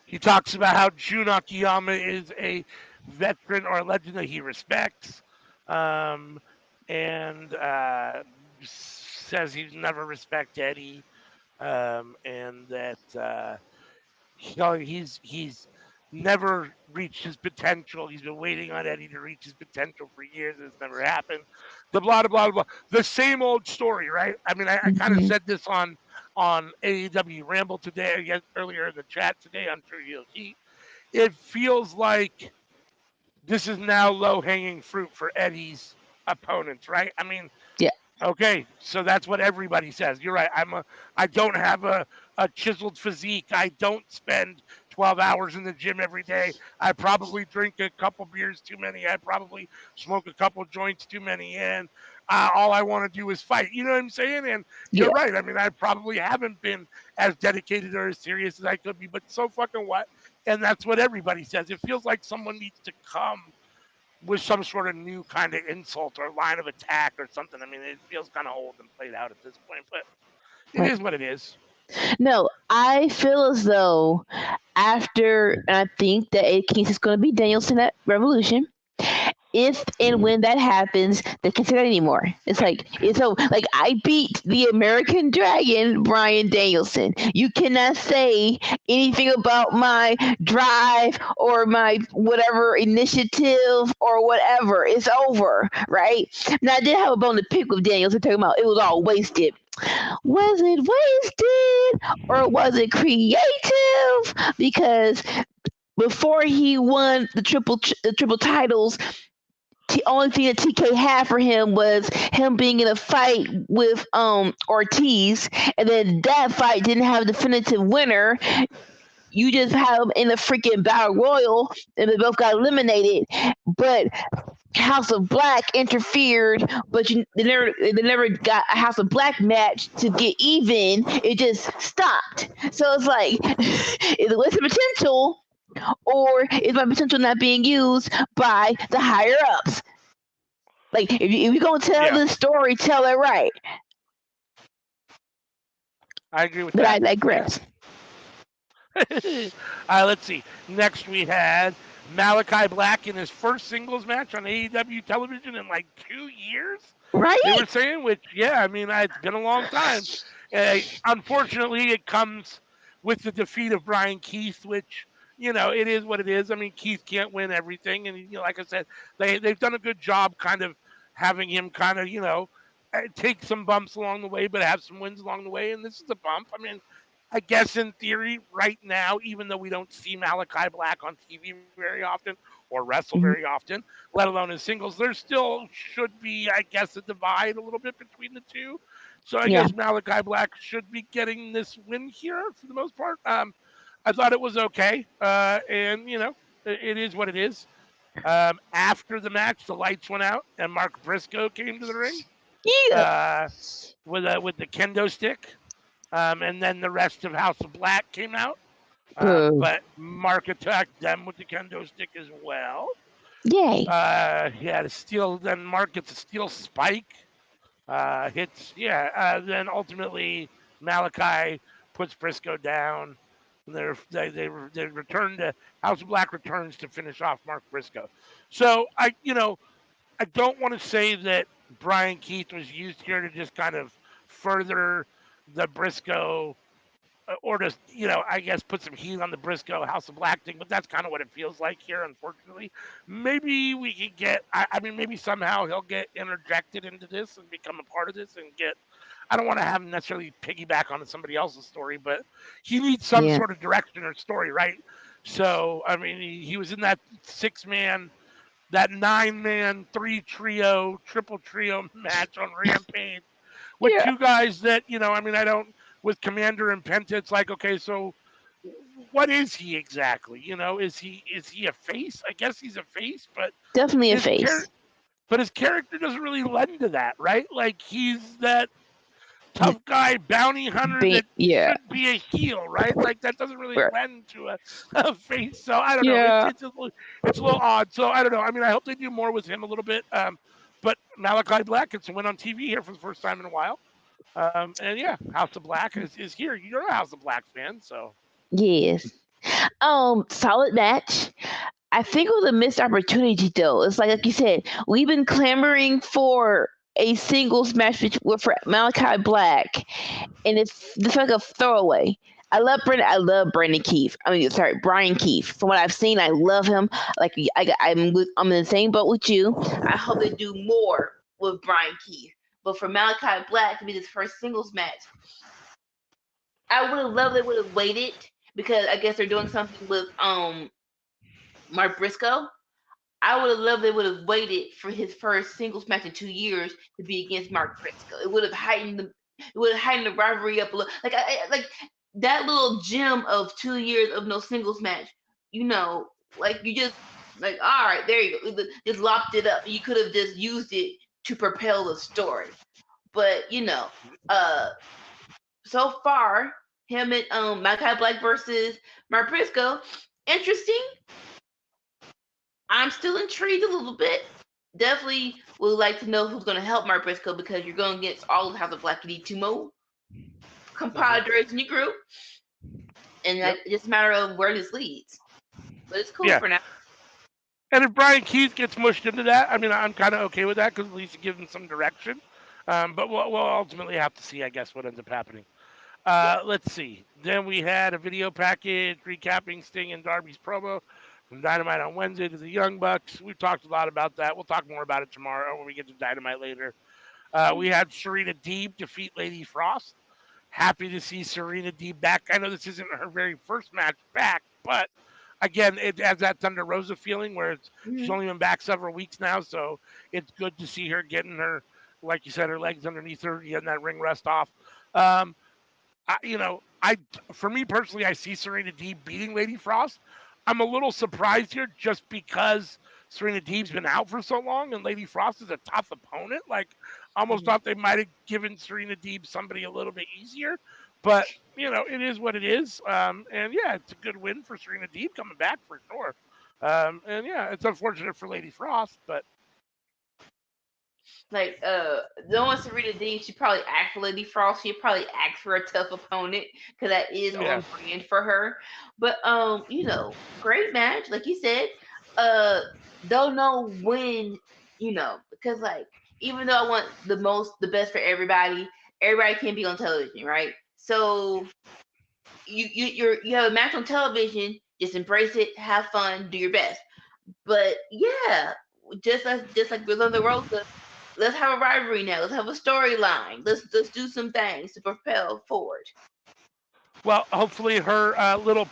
he talks about how Jun Akiyama is a veteran or a legend that he respects, um, and says he's never respected Eddie, and that he's never reached his potential. He's been waiting on Eddie to reach his potential for years, and it's never happened. The blah blah blah blah. The same old story, right? I mean, I kind of Hmm. said this on AEW Ramble today, earlier in the chat today. I'm sure you'll see. It feels like this is now low hanging fruit for Eddie's opponents, right? I mean, Yeah. okay, so that's what everybody says. You're right. I don't have a chiseled physique. I don't spend 12 hours in the gym every day. I probably drink a couple beers too many. I probably smoke a couple joints too many. And all I want to do is fight. You know what I'm saying? And you're Yeah. right. I mean, I probably haven't been as dedicated or as serious as I could be, but so fucking what? And that's what everybody says. It feels like someone needs to come with some sort of new kind of insult or line of attack or something. I mean, it feels kind of old and played out at this point, but it Right. is what it is. No, I feel as though after, and I think that it Case is going to be Danielson at Revolution. If and when that happens, they can't say that anymore. It's so like I beat the American Dragon, Brian Danielson. You cannot say anything about my drive or my whatever initiative or whatever. It's over, right? Now I did have a bone to pick with Danielson talking about it was all wasted. Was it wasted or was it creative? Because before he won the triple titles, only thing that TK had for him was him being in a fight with Ortiz, and then that fight didn't have a definitive winner. You just have them in a freaking battle royal, and they both got eliminated. But House of Black interfered, but they never got a House of Black match to get even. It just stopped. So it's like, is it with the potential, or is my potential not being used by the higher ups? Like, if you're gonna tell Yeah, this story, tell it right. I agree with But that. I Yeah. digress. Let's see. Next, we had Malachi Black in his first singles match on AEW television in like 2 years. They Right? were saying, which, yeah, I mean, it's been a long time. Unfortunately, it comes with the defeat of Brian Keith, which, it is what it is. I mean, Keith can't win everything. And, like I said, they've done a good job kind of having him kind of, take some bumps along the way, but have some wins along the way. And this is a bump. I mean, I guess in theory, right now, even though we don't see Malachi Black on TV very often or wrestle very Mhm. often, let alone in singles, there still should be, I guess, a divide a little bit between the two. So I Yeah. guess Malachi Black should be getting this win here for the most part. I thought it was okay, and it is what it is. After the match, the lights went out, and Mark Briscoe came to the ring Yeah. uh, with the kendo stick. And then the rest of House of Black came out. Boo. But Mark attacked them with the kendo stick as well. Yay. He had a steel. Then Mark gets a steel spike. Hits. Yeah. Then ultimately Malachi puts Briscoe down. And they return to House of Black returns to finish off Mark Briscoe. So I don't want to say that Brian Keith was used here to just kind of further the Briscoe or to I guess put some heat on the Briscoe House of Black thing, but that's kind of what it feels like here. Unfortunately, maybe we could get. I mean, maybe somehow he'll get interjected into this and become a part of this and get I don't want to have him necessarily piggyback onto somebody else's story, but he needs some Yeah. sort of direction or story, right? So I mean, he was in that 6 man, that 9 man, three trio, triple trio match on Rampage with Yeah. two guys that I mean, I don't with Commander and Penta. It's like, okay, so what is he exactly? Is he a face? I guess he's a face, but Definitely a his face. his character doesn't really lend to that, right? Like he's that tough guy bounty hunter that Yeah. should be a heel, right? Like that doesn't really Right. lend to a face. So I don't know. It's Yeah. it's a little odd. So I don't know. I mean, I hope they do more with him a little bit. But Malachi Black gets a win on TV here for the first time in a while. And yeah, House of Black is here. You're a House of Black fan, so Yes. Solid match. I think it was a missed opportunity though. It's like you said, we've been clamoring for a singles match for Malachi Black, and it's like a throwaway. I love Brandon Keith. I mean, sorry, Brian Keith. From what I've seen, I love him. Like I'm in the same boat with you. I hope they do more with Brian Keith. But for Malachi Black to be his first singles match, I would have loved they would have waited because I guess they're doing something with Mark Briscoe. I would have loved they would have waited for his first singles match in 2 years to be against Mark Briscoe. It would have heightened the rivalry up a little. Like that little gem of 2 years of no singles match. You know, like you just like all right, there you go. Just lopped it up. You could have just used it to propel the story. But uh, so far him and Malachi Black versus Mark Briscoe, interesting. I'm still intrigued a little bit. Definitely would like to know who's going to help Mark Briscoe because you're going against all of House of Black. You need two more mhm. compadres in your group, and Yep, it's just a matter of where this leads. But it's cool yeah. for now. And if Brian Keith gets mushed into that, I mean, I'm kind of okay with that because at least it gives him some direction. But we'll ultimately have to see, I guess, what ends up happening. Yeah. Let's see. Then we had a video package recapping Sting and Darby's promo from Dynamite on Wednesday to the Young Bucks. We've talked a lot about that. We'll talk more about it tomorrow when we get to Dynamite later. We had Serena Deeb defeat Lady Frost. Happy to see Serena Deeb back. I know this isn't her very first match back, but again, it has that Thunder Rosa feeling where she's Mm-hmm. only been back several weeks now, so it's good to see her getting her, like you said, her legs underneath her, getting that ring rust off. Um, I for me personally, I see Serena Deeb beating Lady Frost. I'm a little surprised here just because Serena Deeb's been out for so long and Lady Frost is a tough opponent. Like, almost Mm-hmm. thought they might have given Serena Deeb somebody a little bit easier, but it is what it is. And yeah, it's a good win for Serena Deeb coming back for sure. And yeah, it's unfortunate for Lady Frost, but Like knowing Serena Deeb, she probably act for Lady Frost. She probably act for a tough opponent because that is yeah. on brand for her. But great match, like you said. Don't know when, because like even though I want the best for everybody, everybody can't be on television, right? So you have a match on television, just embrace it, have fun, do your best. But yeah, just like with Thunder Rosa, let's have a rivalry now. Let's have a storyline. Let's do some things to propel forward. Well, hopefully her little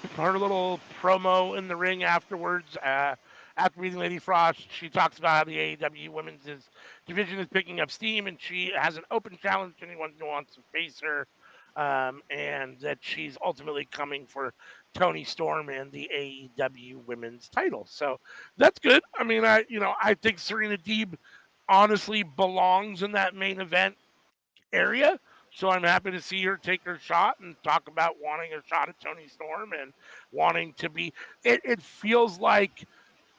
promo in the ring afterwards, after meeting Lady Frost, she talks about how the AEW division is picking up steam, and she has an open challenge to anyone who wants to face her, and that she's ultimately coming for Tony Storm and the AEW Women's title. So that's good. I mean, I think Serena Deeb honestly belongs in that main event area. So I'm happy to see her take her shot and talk about wanting a shot at Tony Storm and wanting to be. It feels like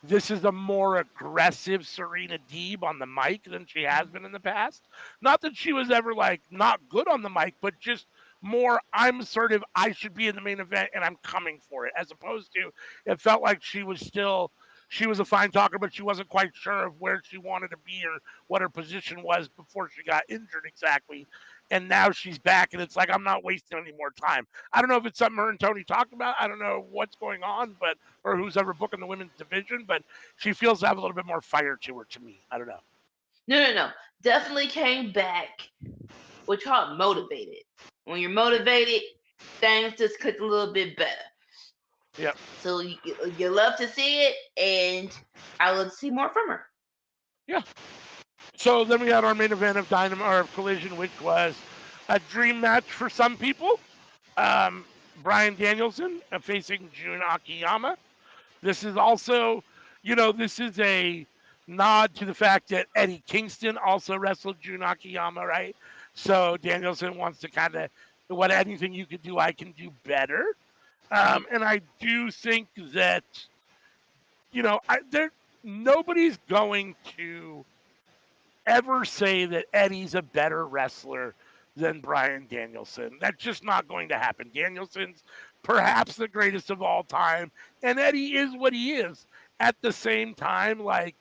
this is a more aggressive Serena Deeb on the mic than she has been in the past. Not that she was ever like not good on the mic, but just more I'm assertive. I should be in the main event and I'm coming for it. As opposed to it felt like she was a fine talker, but she wasn't quite sure of where she wanted to be or what her position was before she got injured exactly. And now she's back, and it's like I'm not wasting any more time. I don't know if it's something her and Tony talked about. I don't know what's going on, but or who's ever booking the women's division, but she feels to have a little bit more fire to her to me. I don't know. No, no, no. Definitely came back we call it motivated. When you're motivated, things just click a little bit better. Yep. So you love to see it, and I love to see more from her. Yeah. So then we had our main event of Dynamite or of Collision, which was a dream match for some people. Brian Danielson facing Jun Akiyama. This is also, this is a nod to the fact that Eddie Kingston also wrestled Jun Akiyama, right? So Danielson wants to kind of, what anything you could do, I can do better. And I do think that, there nobody's going to ever say that Eddie's a better wrestler than Brian Danielson. That's just not going to happen. Danielson's perhaps the greatest of all time, and Eddie is what he is. At the same time, like,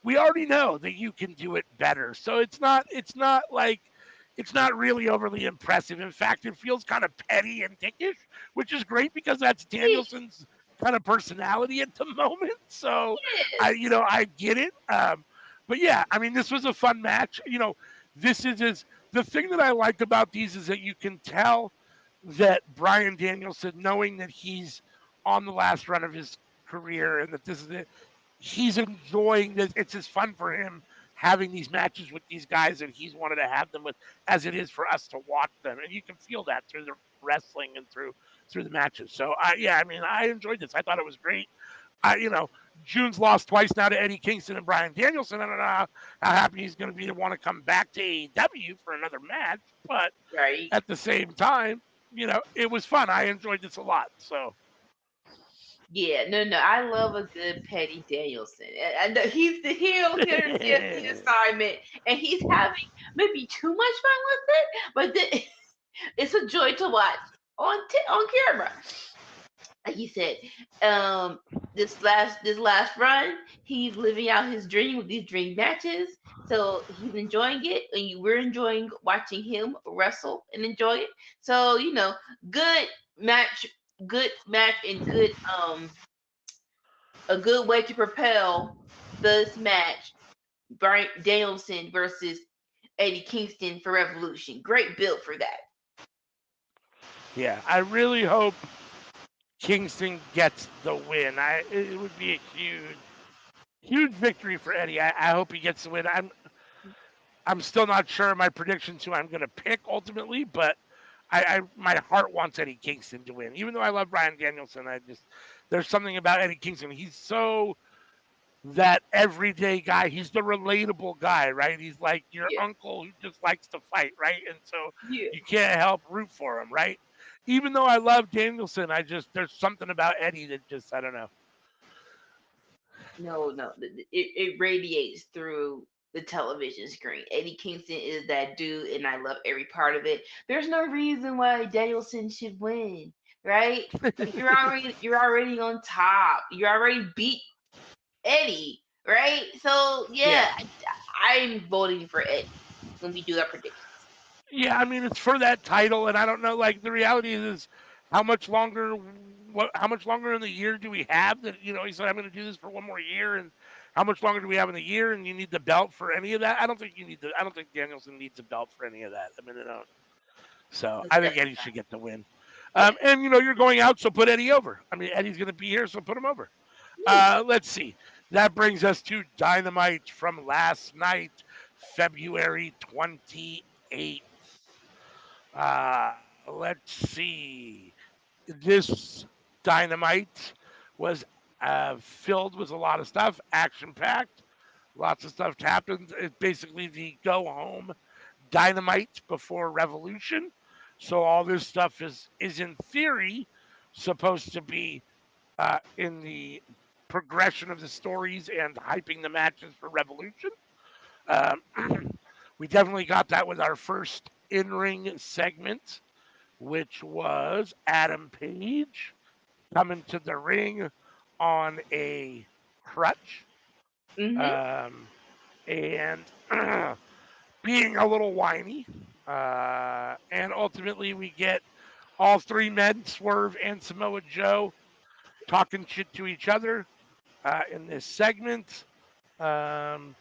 we already know that you can do it better. So it's not really overly impressive. In fact, it feels kind of petty and dickish, which is great because that's Danielson's kind of personality at the moment. So I get it. But yeah, I mean, this was a fun match. This is the thing that I like about these is that you can tell that Brian Danielson, knowing that he's on the last run of his career and that this is it, he's enjoying this. It's just fun for him having these matches with these guys that he's wanted to have them with, as it is for us to watch them, and you can feel that through the wrestling and through the matches. So yeah, I mean, I enjoyed this. I thought it was great. June's lost twice now to Eddie Kingston and Brian Danielson. I don't know how happy he's going to be to want to come back to AEW for another match, but Right. at the same time, it was fun. I enjoyed this a lot. So Yeah, no. I love a good Petty Danielson. And he's the heel here, the assignment, and he's having maybe too much fun with it, but then, it's a joy to watch on camera. Like you said, um, this last run, he's living out his dream with these dream matches. So he's enjoying it, and we're enjoying watching him wrestle and enjoy it. So good match, good match, and a good way to propel this match. Brian Danielson versus Eddie Kingston for Revolution. Great build for that. yeah, I really hope Kingston gets the win. It would be a huge victory for Eddie. I hope he gets the win. I'm still not sure my predictions who I'm going to pick ultimately, but my heart wants Eddie Kingston to win. Even though I love Brian Danielson, there's something about Eddie Kingston. He's so that everyday guy. He's the relatable guy, right? He's like your Yeah. uncle who just likes to fight, right? And so Yeah. you can't help root for him, right? Even though I love Danielson, there's something about Eddie that just I don't know. No. It radiates through the television screen. Eddie Kingston is that dude, and I love every part of it. There's no reason why Danielson should win, right? Like you're already on top. You already beat Eddie, right? So yeah, Yeah. I'm voting for Eddie when we do our predictions. Yeah, I mean it's for that title, and I don't know. Like the reality is, how much longer? How much longer in the year do we have? That he said I'm going to do this for one more year, and how much longer do we have in the year? And you need the belt for any of that? I don't think you need the. I don't think Danielson needs a belt for any of that. I mean, I don't. So Most I think definitely Eddie not. should get the win. Yeah. And you're going out, so put Eddie over. I mean, Eddie's going to be here, so put him over. Yeah. Let's see. That brings us to Dynamite from last night, February 28th. Uh, let's see. This Dynamite was filled with a lot of stuff, action packed. Lots of stuff happened. It's basically the go home Dynamite before Revolution. So all this stuff is in theory supposed to be in the progression of the stories and hyping the matches for Revolution. Um, we definitely got that with our first in ring segment, which was Adam Page coming to the ring on a crutch Mhm. um, and being a little whiny. And ultimately, we get all three men, Swerve and Samoa Joe, talking shit to each other in this segment. Um,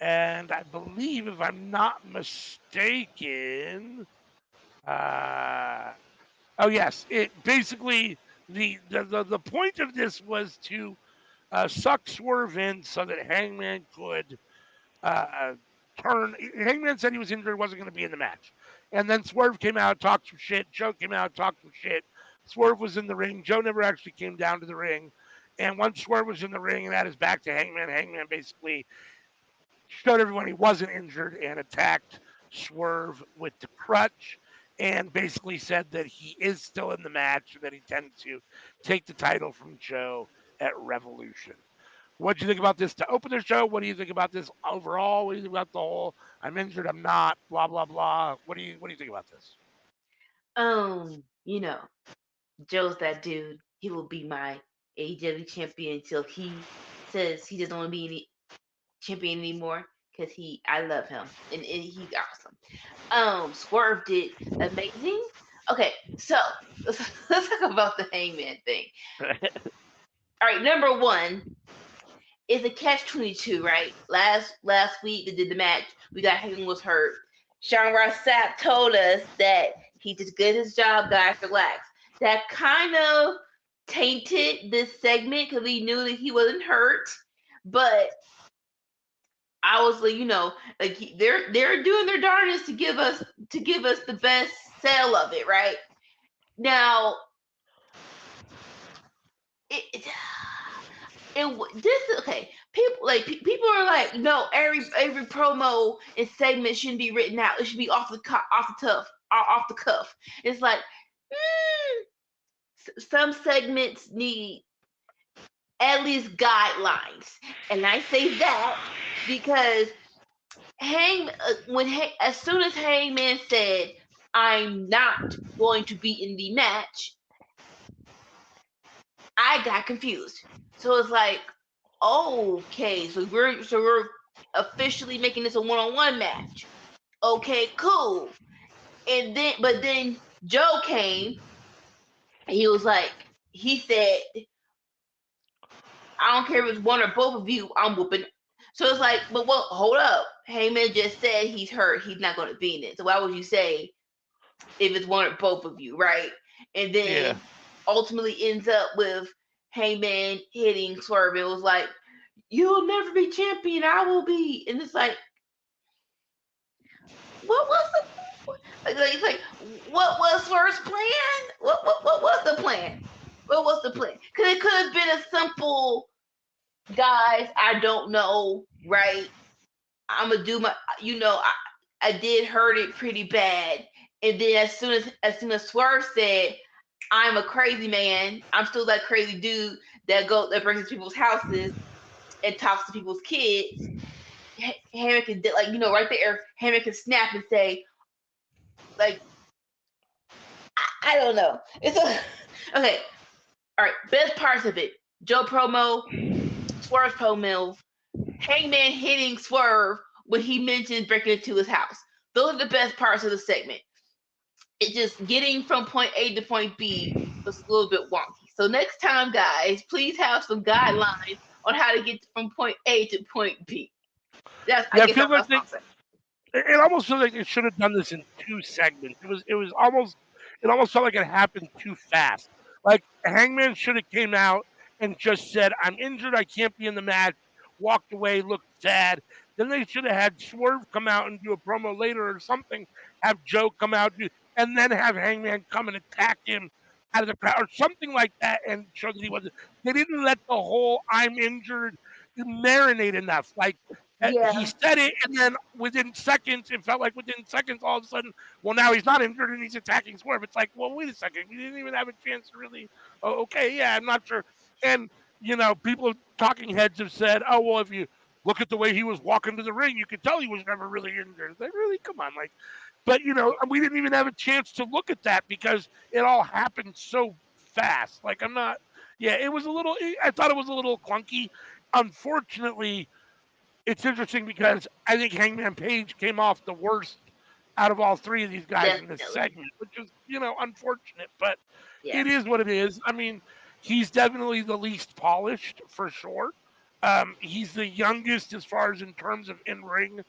And I believe, if I'm not mistaken, uh, oh yes, it basically the point of this was to suck Swerve in so that Hangman could uh, turn. Hangman said he was injured, wasn't going to be in the match, and then Swerve came out, talked some shit. Joe came out, talked some shit. Swerve was in the ring. Joe never actually came down to the ring. And once Swerve was in the ring and had his back to Hangman, Hangman basically showed everyone he wasn't injured and attacked Swerve with the crutch and basically said that he is still in the match and that he intends to take the title from Joe at Revolution. What do you think about this to open the show? What do you think about this overall? What do you think about the whole I'm injured, I'm not, blah blah blah? What do you think about this? You know, Joe's that dude. He will be my AEW champion until he says he doesn't want to be any champion anymore. Cause I love him and he's awesome. Swerve did amazing. Okay, so let's talk about the Hangman thing. All right, number one is a catch-22, right? Last week they did the match. We got Hangman was hurt. Sean Ross Sapp told us that he just did his job, guys. Relax. That kind of tainted this segment because we knew that he wasn't hurt, but I was like, they're doing their darndest to give us the best sale of it, right? Now, it this okay. People are like, no, every promo and segment shouldn't be written out. It should be off the cuff. It's like some segments need at least guidelines, and I say that because as soon as Hangman said, "I'm not going to be in the match," I got confused. So it's like, okay, so we're officially making this a one-on-one match. Okay, cool. But then Joe came. He was like, he said, I don't care if it's one or both of you, I'm whooping. So it's like, but well, hold up. Heyman just said he's hurt. He's not going to be in it. So why would you say if it's one or both of you, right? And Yeah. then ultimately ends up with Heyman hitting Swerve. It was like, you'll never be champion. I will be. And it's like, what was it's like, what was Swerve's plan? What was the plan? What was the plan? Because it could have been a simple, guys, I don't know, right? I'm gonna do my, I did hurt it pretty bad, and then as soon as Swerve said, I'm a crazy man, I'm still that crazy dude that breaks into people's houses and talks to people's kids. Hammond can right there. Hammond can snap and say like, I don't know. It's a okay. All right, best parts of it: Joe promo, Swerve promo, Hangman hitting Swerve when he mentioned breaking into his house. Those are the best parts of the segment. It just getting from point A to point B was a little bit wonky. So next time, guys, please have some guidelines on how to get from point A to point B. That's I Yeah, I guess feel like that's what I'm saying. it almost feels like they should have done this in two segments. It almost felt like it happened too fast. Like Hangman should have came out and just said, "I'm injured, I can't be in the match." Walked away, looked sad. Then they should have had Swerve come out and do a promo later or something. Have Joe come out and then have Hangman come and attack him out of the crowd or something like that and show that he wasn't. They didn't let the whole "I'm injured" marinate enough. Like he Yeah, said it, and then within seconds, it felt like within seconds, all of a sudden, well, now he's not injured and he's attacking Swerve. It's like, well, wait a second, we didn't even have a chance to really. Oh, okay, yeah, I'm not sure. And people talking heads have said, oh, well, if you look at the way he was walking to the ring, you could tell he was never really injured. It's like, really, come on, like, but we didn't even have a chance to look at that because it all happened so fast. Like, I'm not. Yeah, it was a little. I thought it was a little clunky. Unfortunately, it's interesting because I think Hangman Page came off the worst out of all three of these guys in this definitely. segment, which is, unfortunate, but Yeah. it is what it is. I mean, he's definitely the least polished for sure. He's the youngest as far as in terms of in ring,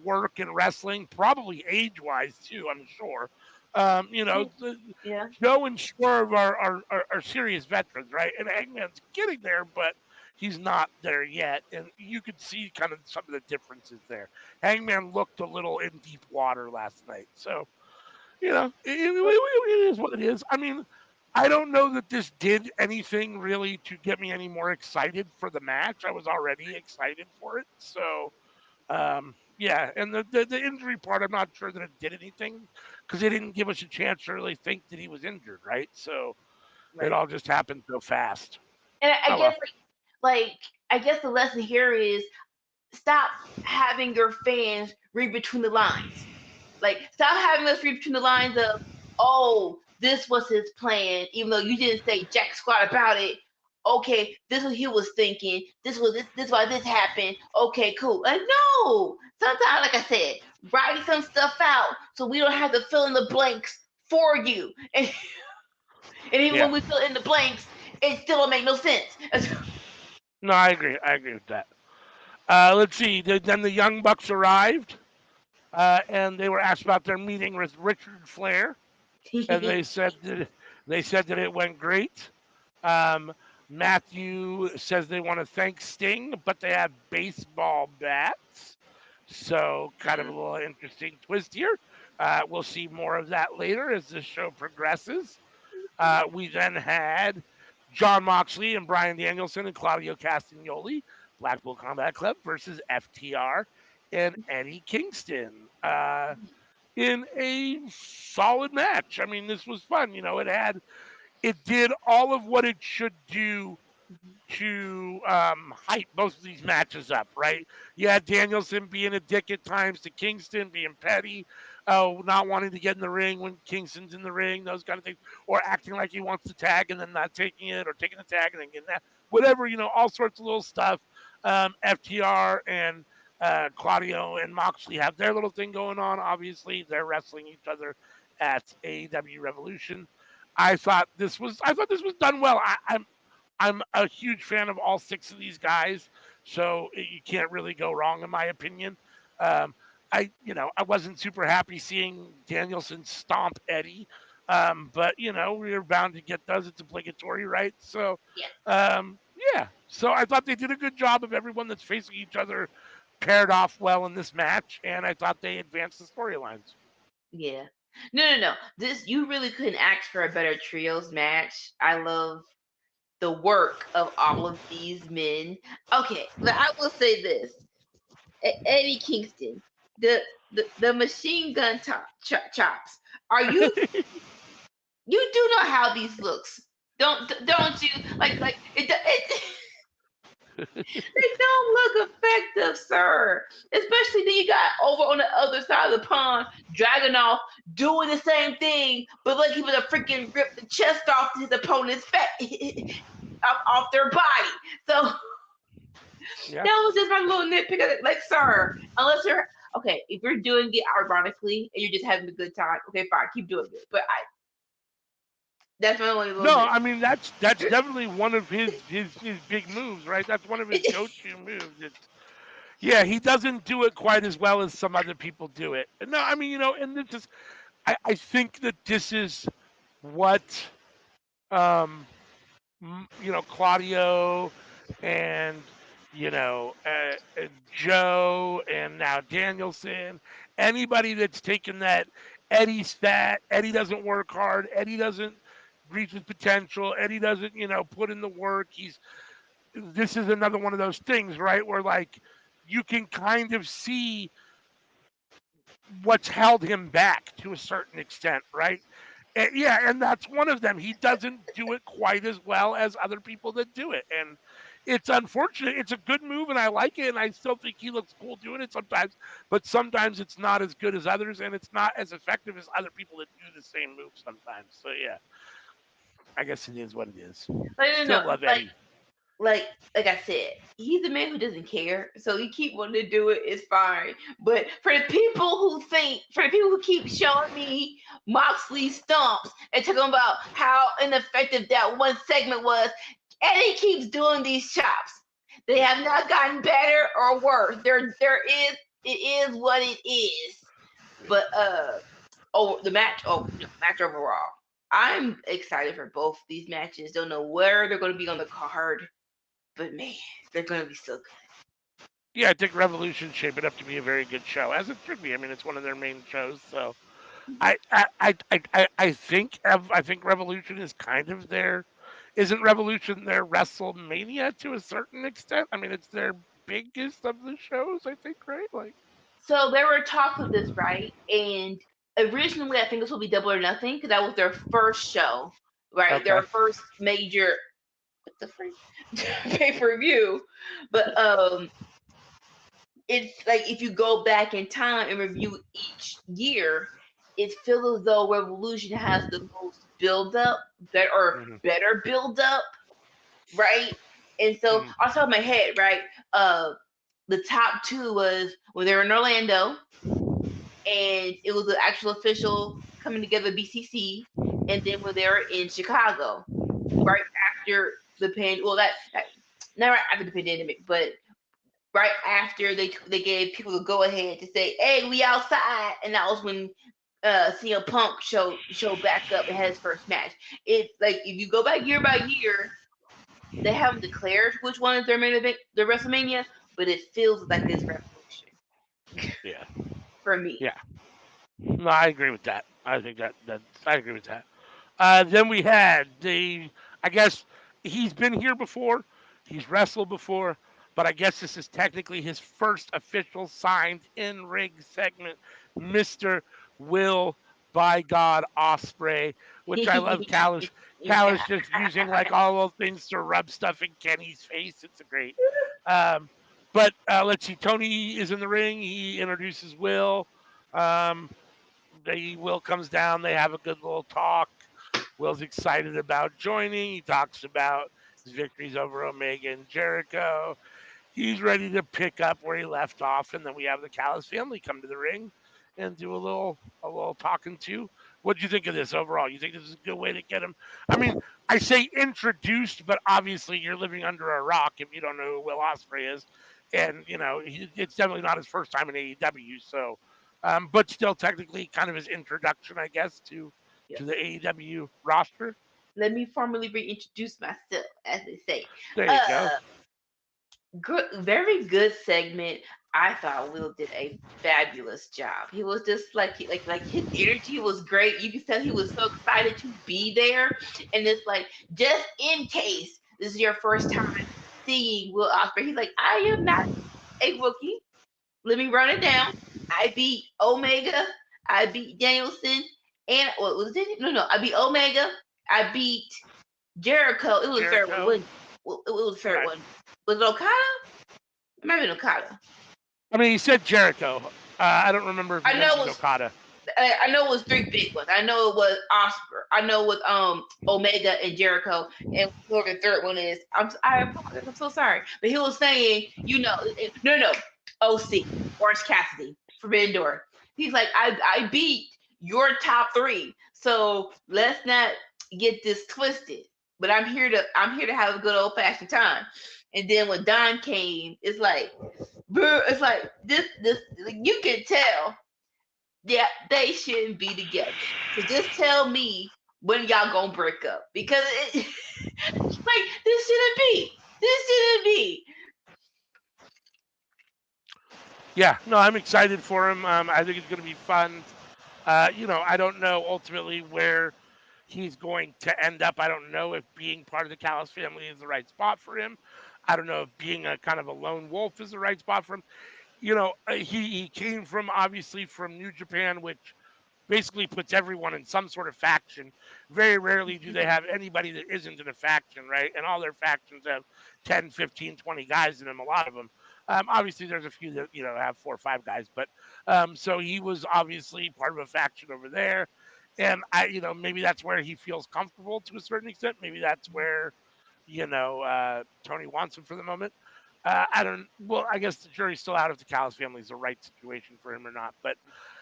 work and wrestling, probably age wise too. I'm sure. Yeah. Joe and Swerve are serious veterans, right? And Hangman's getting there, but he's not there yet. And you could see kind of some of the differences there. Hangman looked a little in deep water last night, so it is what it is. I mean, I don't know that this did anything really to get me any more excited for the match. I was already excited for it. So, yeah. And the injury part, I'm not sure that it did anything because they didn't give us a chance to really think that he was injured, right? So it Right. all just happened so fast. And I Oh, guess well. like I guess the lesson here is stop having your fans read between the lines. Like stop having us read between the lines of, oh, this was his plan, even though you didn't say jack squat about it. Okay, this is what he was thinking. This why this happened. Okay, cool. Like no. Sometimes, like I said, write some stuff out so we don't have to fill in the blanks for you. And even Yeah. when we fill in the blanks, it still don't make no sense. No, I agree. I agree with that. Let's see. Then the Young Bucks arrived, and they were asked about their meeting with Richard Flair, and they said that it went great. Um, Matthew says they want to thank Sting, but they have baseball bats. So, kind of a little interesting twist here. We'll see more of that later as the show progresses. We then had John Moxley and Brian Danielson and Claudio Castagnoli, Blackpool Combat Club versus FTR and Eddie Kingston. In a solid match. I mean, this was fun. It did all of what it should do to hype both of these matches up, right? You had Danielson being a dick at times to Kingston, being petty, not wanting to get in the ring when Kingston's in the ring, those kind of things, or acting like he wants to tag and then not taking it, or taking the tag and then getting that, whatever, all sorts of little stuff. FTR and Claudio and Moxley have their little thing going on. Obviously, they're wrestling each other at AEW Revolution. I thought this was done well. I'm a huge fan of all six of these guys, so you can't really go wrong, in my opinion. Um, I wasn't super happy seeing Danielson stomp Eddie, but we are bound to get those. It's obligatory, right? So, Yeah. yeah. So I thought they did a good job of everyone that's facing each other paired off well in this match, and I thought they advanced the storylines. Yeah. No. This you really couldn't ask for a better trios match. I love the work of all of these men. Okay, but I will say this: Eddie Kingston, the machine gun chops. Are you do know how these looks? Don't you like it? They don't look effective, sir. Especially then you got over on the other side of the pond, Dragunov doing the same thing, but like he was a freaking rip the chest off his opponent's fat off their body. So that Yeah. was just my little nitpick of it. Like, sir, unless you're okay, if you're doing it ironically and you're just having a good time, okay, fine, keep doing it. But I that's my only little No, nit. I mean that's definitely one of his big moves, right? That's one of his go-to moves. Yeah, he doesn't do it quite as well as some other people do it. No, I mean, and this is, I think that this is what, um, Claudio and, Joe and now Danielson, anybody that's taken that Eddie's fat, Eddie doesn't work hard, Eddie doesn't reach his potential, Eddie doesn't, put in the work. This is another one of those things, right? Where like you can kind of see what's held him back to a certain extent, right? And, yeah, and that's one of them. He doesn't do it quite as well as other people that do it, and it's unfortunate. It's a good move, and I like it, and I still think he looks cool doing it sometimes. But sometimes it's not as good as others, and it's not as effective as other people that do the same move sometimes. So yeah, I guess it is what it is. Like, no, Still love like Eddie. like like I said, he's a man who doesn't care. So he keep wanting to do it, it's fine. But for the people who keep showing me Moxley stumps and talking about how ineffective that one segment was, Eddie keeps doing these chops. They have not gotten better or worse. There is it is what it is. But the match match overall. I'm excited for both these matches. Don't know where they're going to be on the card, but man, they're going to be so good. Yeah, I think Revolution's shaping up to be a very good show, as it should be. I mean, it's one of their main shows, so I think Revolution is kind of their isn't Revolution their WrestleMania to a certain extent. I mean, it's their biggest of the shows, I think, right? Like, So there were talks of this, right? And originally, I think this will be Double or Nothing because that was their first show, right? okay, Their first major what the freak pay per view. But it's like if you go back in time and review each year, it feels as though Revolution has the most build up, hmm better build up, right? And so hmm off the top of my head, right? The top two was when they were in Orlando, and it was the actual official coming together BCC, and then when they were in Chicago, right after the that not right after the pandemic, but right after they gave people the go ahead to say, "Hey, we outside," and that was when CM Punk showed back up and had his first match. It's like if you go back year by year, they haven't declared which one is their main event, the WrestleMania, but it feels like it's Revolution yeah, for me. yeah. No, I agree with that. I think that I agree with that. Then we had I guess he's been here before, he's wrestled before, but I guess this is technically his first official signed in ring segment, Mister Will by God Osprey, which I love. Callis just using like all those things to rub stuff in Kenny's face. It's a great. Um, but let's see. Tony is in the ring. He introduces Will. Um, Will comes down. They have a good little talk. Will's excited about joining. He talks about his victories over Omega and Jericho. He's ready to pick up where he left off, and then we have the Callis family come to the ring and do a little talking to. What do you think of this overall? You think this is a good way to get him? I mean, I say introduced, but obviously you're living under a rock if you don't know who Will Ospreay is, and it's definitely not his first time in AEW. So, but still technically kind of his introduction, I guess, Yeah. to the AEW roster. Let me formally reintroduce myself, as they say. There you go. Uh, good, very good segment. I thought Will did a fabulous job. He was just like his energy was great. You could tell he was so excited to be there, and it's like just in case this is your first time seeing Will Ospreay, he's like, I am not a rookie. Let me run it down. I beat Omega. I beat Danielson, and what was it? No, I beat Omega. I beat Jericho. It was the third one. Jericho, It was the third right? one. Was it Okada? It might have been Okada. I mean, he said Jericho. I don't remember if he I know it mentioned was. Okada. I know it was three big ones. I know it was Oscar. I know it was Omega and Jericho, and whoever the third one is. I apologize. I'm so sorry. But he was saying, no, OC Orange Cassidy, Forbidden Door. He's like, I beat your top three, so let's not get this twisted. But I'm here to have a good old fashioned time. And then when Don came, it's like this you can tell, yeah, they shouldn't be together. So just tell me when y'all gonna break up because like this shouldn't be. This shouldn't be. Yeah, no, I'm excited for him. I think it's going to be fun. I don't know ultimately where he's going to end up. I don't know if being part of the Callis family is the right spot for him. I don't know if being a kind of a lone wolf is the right spot for him. He came from obviously from New Japan, which basically puts everyone in some sort of faction. Very rarely do they have anybody that isn't in a faction, right? And all their factions have 10, 15, 20 guys in them, a lot of them. Obviously, there's a few that, have 4 or 5 guys, but so he was obviously part of a faction over there. And maybe that's where he feels comfortable to a certain extent. Maybe that's where, Tony wants him for the moment. I don't. Well, I guess the jury's still out if the Callis family is the right situation for him or not. But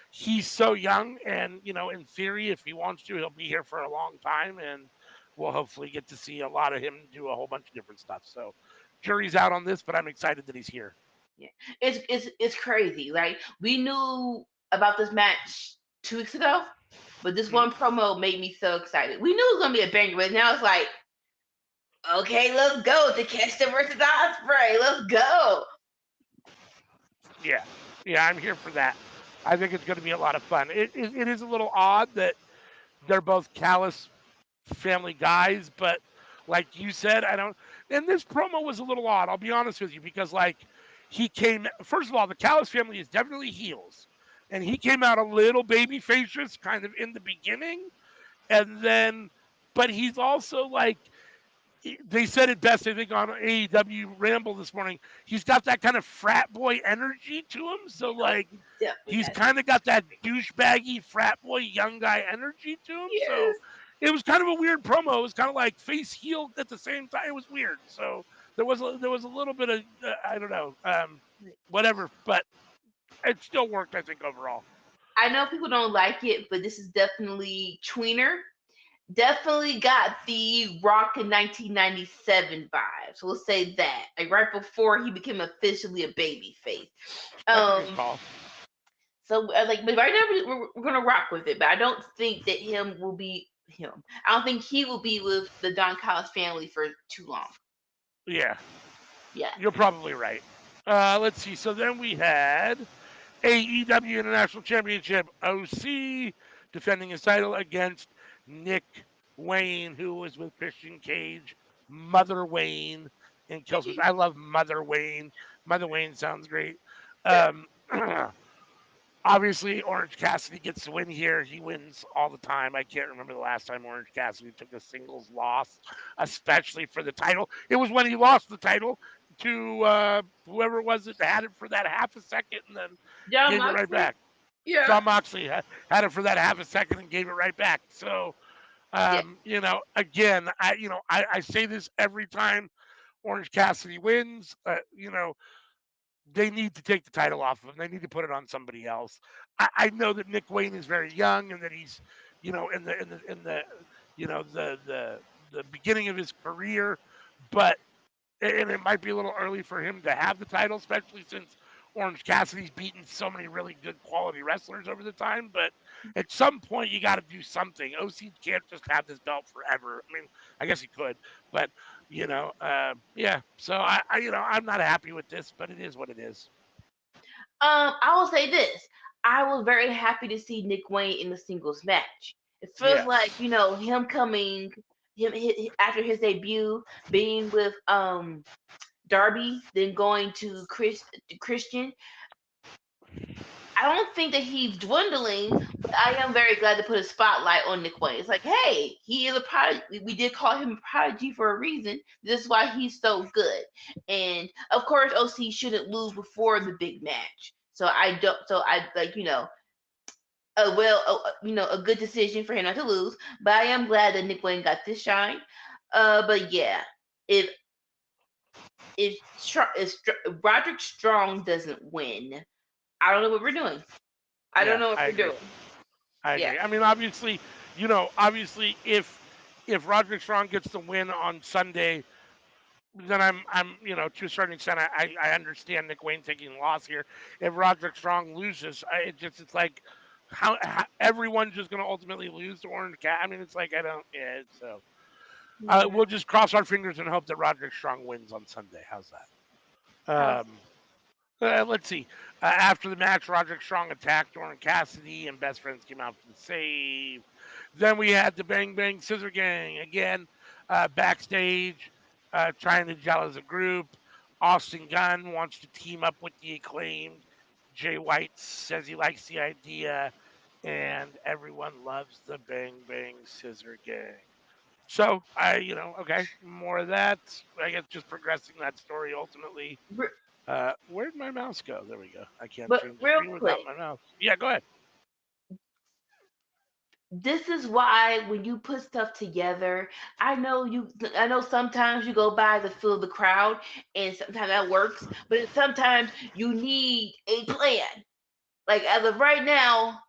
he's so young, and in theory, if he wants to, he'll be here for a long time, and we'll hopefully get to see a lot of him do a whole bunch of different stuff. So jury's out on this, but I'm excited that he's here. Yeah, it's crazy. Like we knew about this match 2 weeks ago, but this Mhm. one promo made me so excited. We knew it was gonna be a banger, but now it's like, okay, let's go. Takeshita versus Osprey. Let's go. Yeah, yeah, I'm here for that. I think it's going to be a lot of fun. It is a little odd that they're both Callus family guys, but like you said, I don't. And this promo was a little odd. I'll be honest with you because like he came. First of all, the Callus family is definitely heels, and he came out a little baby facious kind of in the beginning, and then, but he's also like they said it best, I think, on AEW Ramble this morning. He's got that kind of frat boy energy to him. So, Oh, like, he definitely he's has. kind of got that douchebaggy frat boy young guy energy to him. So, Yes. it was kind of a weird promo. It was kind of like face heel at the same time. It was weird. So, there was a little bit of I don't know, whatever, but it still worked. I think overall. I know people don't like it, but this is definitely tweener. Definitely got the Rock in 1997 vibe. So we'll say that. Like right before he became officially a baby face. That's a good Um, call. so like, but right now we're gonna rock with it. But I don't think that him will be him. I don't think he will be with the Don Callis family for too long. Yeah, Yeah. you're probably right. Let's see. So then we had AEW International Championship OC defending his title against Nick Wayne, who was with Christian Cage, Mother Wayne in Killswitch. I love Mother Wayne. Mother Wayne sounds great. Um, obviously, Orange Cassidy gets the win here. He wins all the time. I can't remember the last time Orange Cassidy took a singles loss, especially for the title. It was when he lost the title to whoever it was that had it for that half a second and then John gave it right Moxley. back. Yeah. John Moxley had it for that half a second and gave it right back. So, Yeah. again, I say this every time Orange Cassidy wins. They need to take the title off of him. They need to put it on somebody else. I know that Nick Wayne is very young and that he's, in the beginning of his career, but and it might be a little early for him to have the title, especially since Orange Cassidy's beaten so many really good quality wrestlers over the time. But at some point, you got to do something. OC can't just have this belt forever. I mean, I guess he could, but yeah. So I'm not happy with this, but it is what it is. I will say this. I was very happy to see Nick Wayne in the singles match. It feels like, Yes. him coming after his debut, being with Darby, then going to Christian. I don't think that he's dwindling, but I am very glad to put a spotlight on Nick Wayne. It's like, hey, he is a prodigy. We did call him a prodigy for a reason. This is why he's so good. And of course, OC shouldn't lose before the big match. So I don't. So I like a good decision for him not to lose. But I am glad that Nick Wayne got this shine. But yeah, if if Roderick Strong doesn't win, I don't know what we're doing. I don't Yeah, know what I we're agree. doing. I Yeah. agree. I mean, obviously, if Roderick Strong gets the win on Sunday, then I'm to a certain extent I understand Nick Wayne taking a loss here. If Roderick Strong loses, it's like how everyone's just going to ultimately lose to Orange Cat. I mean, it's like I don't. Yeah. So Yeah. we'll just cross our fingers and hope that Roderick Strong wins on Sunday. How's that? How's Let's see. After the match, Roderick Strong attacked Orange Cassidy, and Best Friends came out for the save. Then we had the Bang Bang Scissor Gang again backstage, trying to gel as a group. Austin Gunn wants to team up with the Acclaimed. Jay White says he likes the idea, and everyone loves the Bang Bang Scissor Gang. So okay, more of that. I guess just progressing that story ultimately. Where'd my mouse go? There we go. I can't but change the real screen without quick, my mouse. Yeah, go ahead. this is why when you put stuff together, I know sometimes you go by the feel of the crowd and sometimes that works, but sometimes you need a plan. Like as of right now,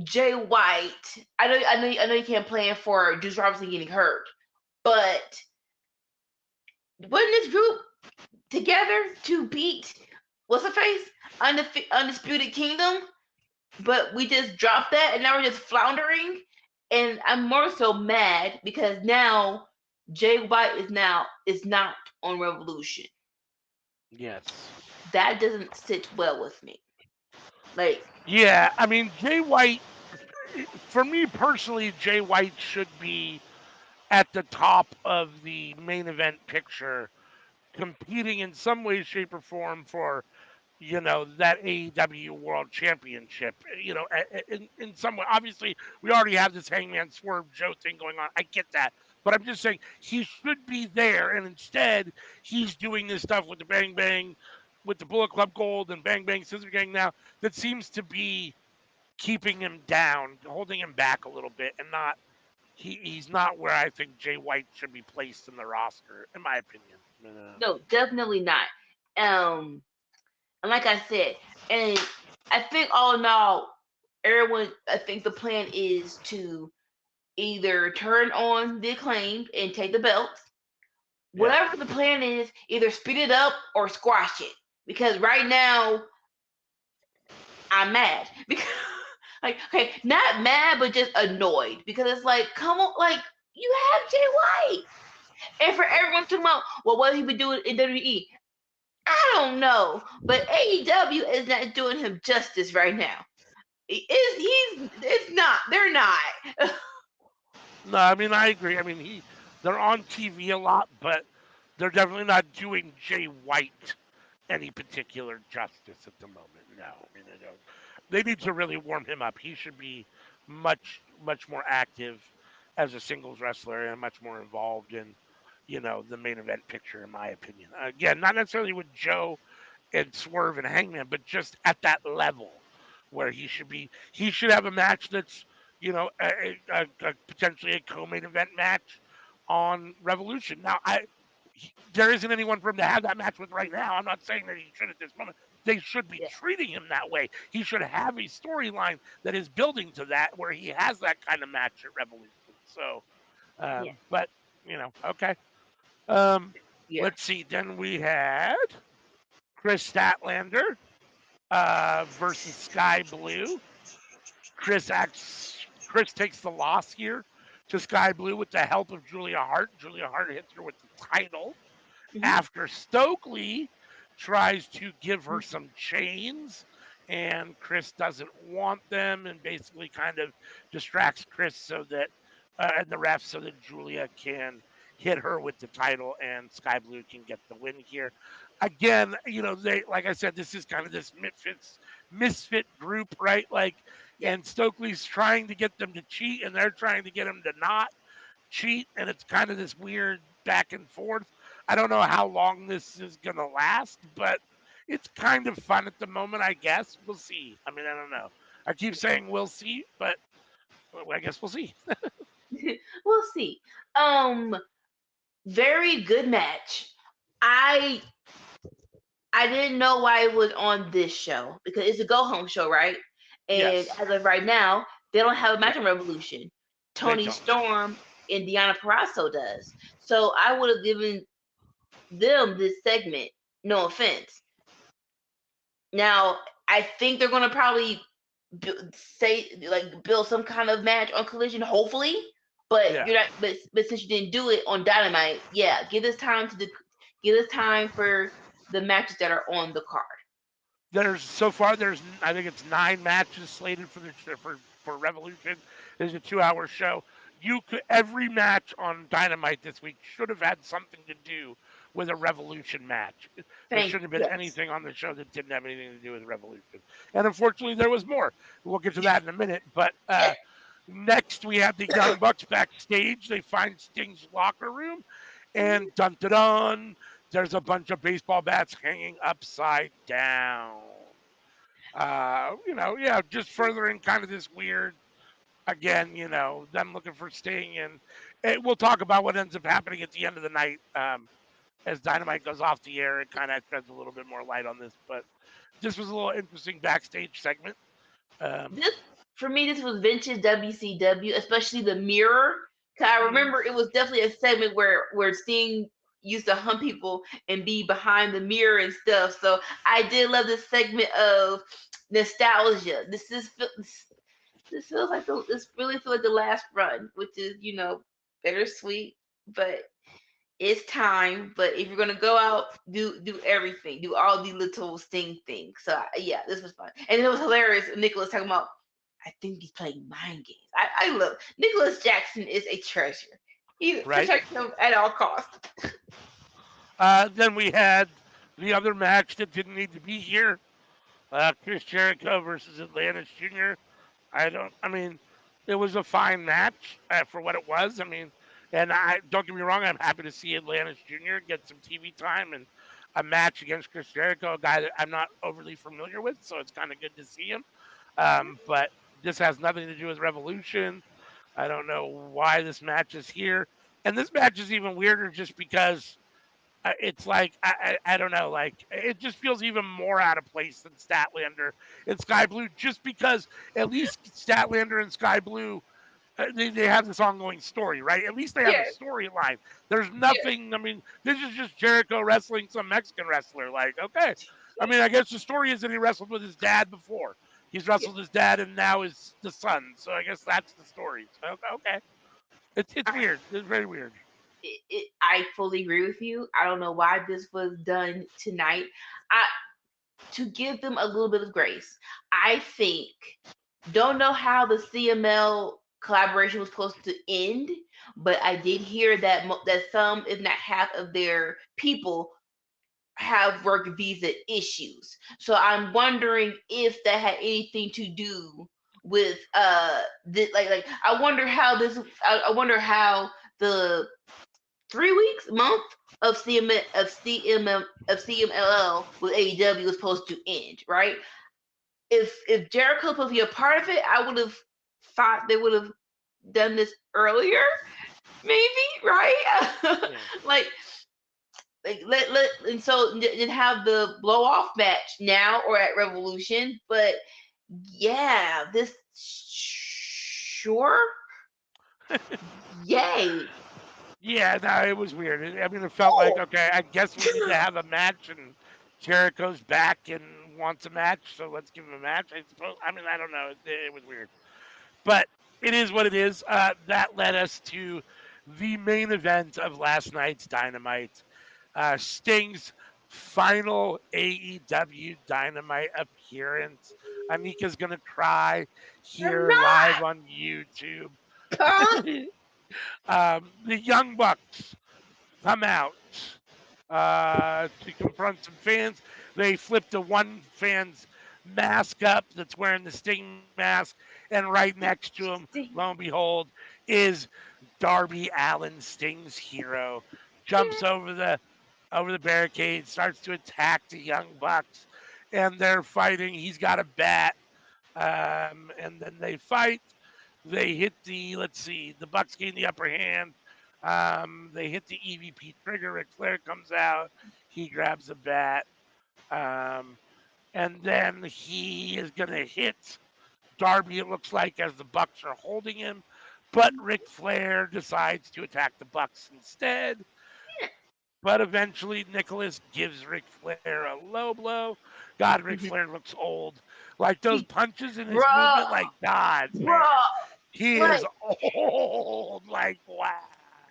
Jay White, I know you can't plan for Juice Robinson getting hurt, but wouldn't this group together to beat what's her face Undisputed Kingdom, but we just dropped that and now we're just floundering. And I'm more so mad because now Jay White is not on Revolution. Yes. That doesn't sit well with me. Like, Yeah, I mean Jay White. For me personally, Jay White should be at the top of the main event picture, competing in some way, shape, or form for that AEW World Championship. In some way, obviously, we already have this Hangman Swerve Joe thing going on. I get that, but I'm just saying he should be there, and instead he's doing this stuff with the Bang Bang, with the Bullet Club Gold and Bang Bang Scissor Gang now. That seems to be keeping him down, holding him back a little bit, and not he's not where I think Jay White should be placed in the roster, in my opinion. no, definitely not. Um, and like I said, and I think all in all, everyone, I think the plan is to either turn on the Acclaimed and take the belts. Yeah. Whatever the plan is, either speed it up or squash it. Because right now, I'm mad. Because, like, okay, not mad, but just annoyed. Because it's like, come on, like, you have Jay White. And for everyone talking about, well, what he been doing in WWE? I don't know. But AEW is not doing him justice right now. It's not. They're not. No, I mean I agree. I mean they're on TV a lot, but they're definitely not doing Jay White any particular justice at the moment. No, I mean they don't. They need to really warm him up. He should be much more active as a singles wrestler and much more involved in the main event picture, in my opinion. Again, not necessarily with Joe and Swerve and Hangman, but just at that level where he should be. He should have a match that's potentially a co-main event match on Revolution. Now, there isn't anyone for him to have that match with right now. I'm not saying that he should at this moment. They should be Yeah. treating him that way. He should have a storyline that is building to that, where he has that kind of match at Revolution. So, Yeah. but okay. Um, Yeah. let's see. Then we had Chris Statlander versus Sky Blue. Chris takes the loss here to Sky Blue with the help of Julia Hart. Julia Hart hits her with the title Hmm. after Stokely tries to give her some chains, and Chris doesn't want them and basically kind of distracts Chris so that and the ref so that Julia can hit her with the title and Sky Blue can get the win here. Again, they, like I said, this is kind of this misfit group, right? Like, Yeah. and Stokely's trying to get them to cheat and they're trying to get them to not cheat, and it's kind of this weird back and forth. I don't know how long this is going to last, but it's kind of fun at the moment, I guess. We'll see. I mean, I don't know. I keep saying we'll see, but I guess we'll see. We'll see. Um, very good match. I I didn't know why it was on this show because it's a go home show, right? And Yes. as of right now, they don't have a Yeah, match on Revolution. they Tony don't. Storm and Deanna Purrazzo does. So I would have given them this segment. No offense. Now I think they're gonna probably build some kind of match on Collision, hopefully. But Yeah. you're not. But since you didn't do it on Dynamite, yeah, give us time for the matches that are on the card. There's so far there's I think it's 9 matches slated for the for Revolution. There's a 2-hour show. You could every match on Dynamite this week should have had something to do with a Revolution match. There Thank shouldn't have been yes. anything on the show that didn't have anything to do with Revolution. And unfortunately, there was more. We'll get to that in a minute. But next, we have the Young Bucks backstage. They find Sting's locker room, and dun dun dun, there's a bunch of baseball bats hanging upside down. Yeah, just furthering kind of this weird, again, them looking for Sting, and we'll talk about what ends up happening at the end of the night. As Dynamite goes off the air, it kind of sheds a little bit more light on this, but this was a little interesting backstage segment. Um, This for me, this was vintage WCW, especially the mirror. 'Cause I mhm. remember it was definitely a segment where Sting used to hunt people and be behind the mirror and stuff. So I did love this segment of nostalgia. This feels like this really feels like the last run, which is bittersweet, but it's time. But if you're gonna go out, do everything, do all the little Sting things. So yeah, this was fun, and it was hilarious. Nicholas talking about, I think he's playing mind games. I love Nicholas Jackson is a treasure. He right? protects him at all costs. Then we had the other match that didn't need to be here. Chris Jericho versus Atlantis Jr. I mean, it was a fine match for what it was. I mean, and I don't get me wrong, I'm happy to see Atlantis Jr. get some TV time and a match against Chris Jericho, a guy that I'm not overly familiar with, so it's kind of good to see him. But this has nothing to do with Revolution. I don't know why this match is here. And this match is even weirder just because it's like I don't know, like it just feels even more out of place than Statlander and Sky Blue, just because at least Statlander and Sky Blue they have this ongoing story, right? At least they have a Yes, storyline. There's yes, nothing. I mean, this is just Jericho wrestling some Mexican wrestler. Like, okay, I mean, I guess the story is that he wrestled with his dad before. He's yes. wrestled his dad, and now is the son. So I guess that's the story. So, okay, it's I, weird. It's very weird. I fully agree with you. I don't know why this was done tonight. I To give them a little bit of grace. I think, don't know how the CML collaboration was supposed to end, but I did hear that that some, if not half, of their people have work visa issues. So I'm wondering if that had anything to do with I wonder how I wonder how the 3 weeks, month of CMLL with AEW was supposed to end, right? If Jericho was supposed to be a part of it, I would have thought they would have done this earlier, maybe, right? Yeah. like let and so then have the blow off match now or at Revolution, but yeah, this sure, yay. Yeah, no, it was weird. I mean, it felt like, okay, I guess we need to have a match, and Jericho's back and wants a match, so let's give him a match. I suppose. I mean, I don't know. It was weird, but it is what it is. That led us to the main event of last night's Dynamite. Sting's final AEW Dynamite appearance. Anika's gonna cry I'm here live on YouTube. not. The Young Bucks come out to confront some fans. They flipped a one fan's mask up that's wearing the Sting mask, and right next to him, lo and behold, is Darby Allin, Sting's hero. Jumps over the barricade, starts to attack the Young Bucks, and they're fighting. He's got a bat, and then they fight. They hit the, let's see, the Bucks gain the upper hand. They hit the EVP trigger. Ric Flair comes out. He grabs a bat. Um, and then he is going to hit Darby, it looks like, as the Bucks are holding him. But Ric Flair decides to attack the Bucks instead. But eventually, Nicholas gives Ric Flair a low blow. God, Ric Flair looks old. Like those punches in his Bruh, movement, like gods, man. bruh, He is like, old. Like, wow.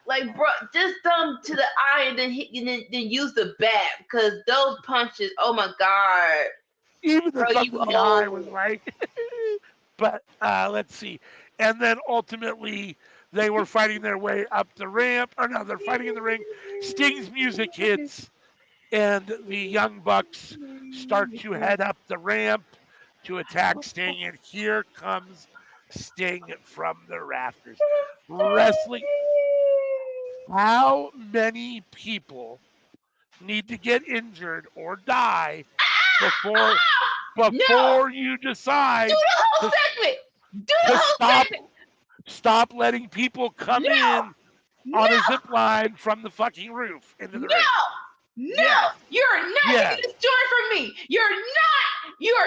bruh, just thumb to the eye and then then use the bat because those punches. Oh my god, Even the bro, thumb you to the eye was old. like, but let's see. And then ultimately, they were fighting their way up the ramp. Or no, they're fighting in the ring. Sting's music hits, and the Young Bucks start to head up the ramp to attack Sting. And here comes Sting from the rafters. Wrestling. How many people need to get injured or die before No, you do decide the whole to segment. Do the to whole stop segment. letting people come No, in on a no, zip line from the fucking roof into the ring? no, no. Yes. You're not taking Yes. this story from me. You are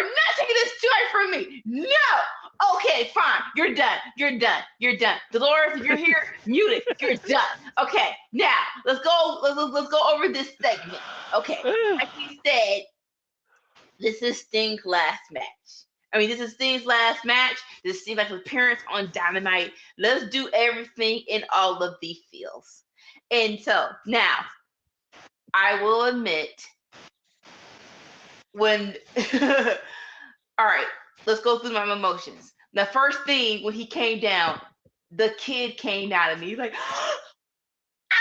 not taking this story from me. No. Okay, fine. You're done. You're done. You're done. Dolores, if you're here, mute it. You're done. Okay, now let's go. Let's go over this segment. Okay, like we said, this is Sting's last match. I mean, this is Sting's last match. This seems like his appearance on Dynamite. Let's do everything in all of the feels. And so now, I will admit, when all right, let's go through my emotions. The first thing when he came down, the kid came out of me like, oh my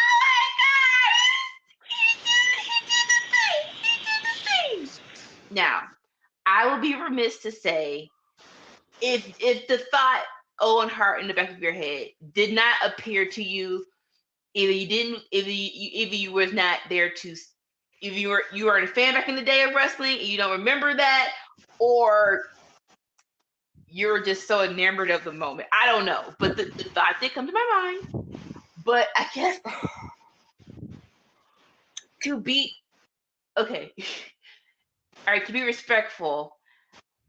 god, he did the thing. Now, I will be remiss to say, if the thought Owen Hart in the back of your head did not appear to you, either you didn't, either you was not there to, if you were a fan back in the day of wrestling and you don't remember that, or you're just so enamored of the moment. I don't know, but the thought did come to my mind. But I guess to be okay, all right, to be respectful,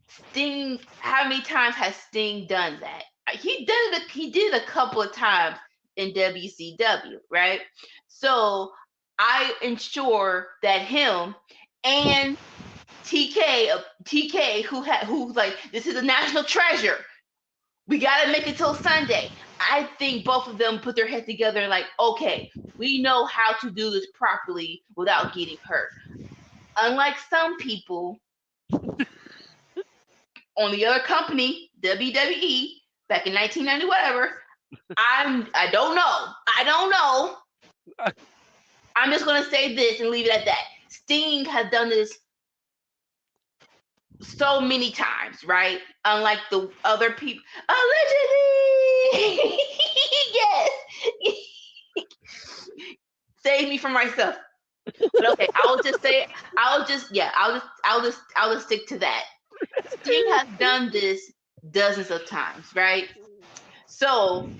Sting. How many times has Sting done that? He did a couple of times in WCW, right? So I ensure that him and TK, who's like, this is a national treasure. We gotta make it till Sunday. I think both of them put their head together like, okay, we know how to do this properly without getting hurt. Unlike some people on the other company, WWE, back in 1990, whatever. I don't know. I don't know. I'm just gonna say this and leave it at that. Sting has done this so many times, right? Unlike the other people. Allegedly! Yes! Save me from myself. But okay, I'll just stick to that. Sting has done this dozens of times, right? So,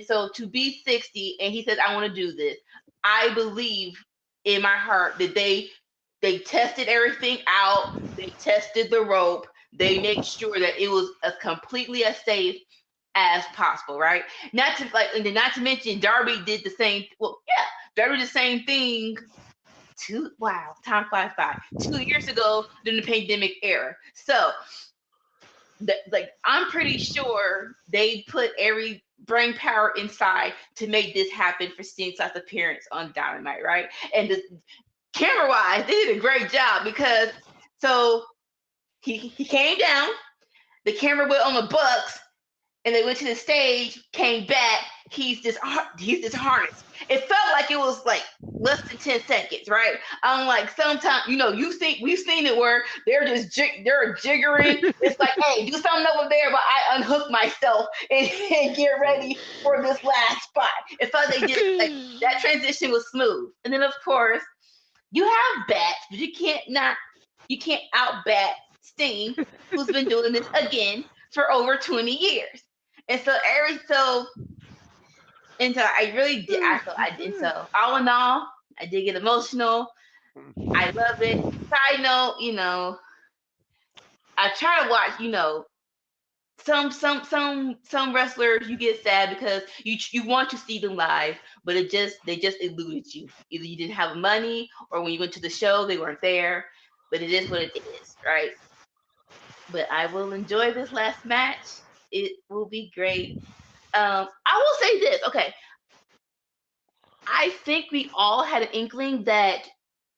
so to be 60 and he says, I want to do this, I believe in my heart that they tested everything out. They tested the rope. They made sure that it was as completely as safe as possible, right? Not to mention Darby did the same. Well, yeah, Darby did the same thing. Time flies by. 2 years ago during the pandemic era. So, I'm pretty sure they put every brain power inside to make this happen for Sting's last appearance on Dynamite, right? And camera wise, they did a great job because so he came down, the camera went on the Bucks, and they went to the stage, came back. He's this harness. It felt like it was like less than 10 seconds, right? Unlike sometimes, we've seen it where they're jiggering. It's like, hey, do something over there, but I unhook myself and get ready for this last spot. It felt like they did like that transition was smooth. And then of course, you have bats, but you can't outbat Sting, who's been doing this again for over 20 years. And so I really did. So all in all, I did get emotional. I love it. Side note, I try to watch, some wrestlers you get sad because you want to see them live, but they just eluded you. Either you didn't have money, or when you went to the show they weren't there. But it is what it is, right? But I will enjoy this last match. It will be great. I will say this. Okay, I think we all had an inkling that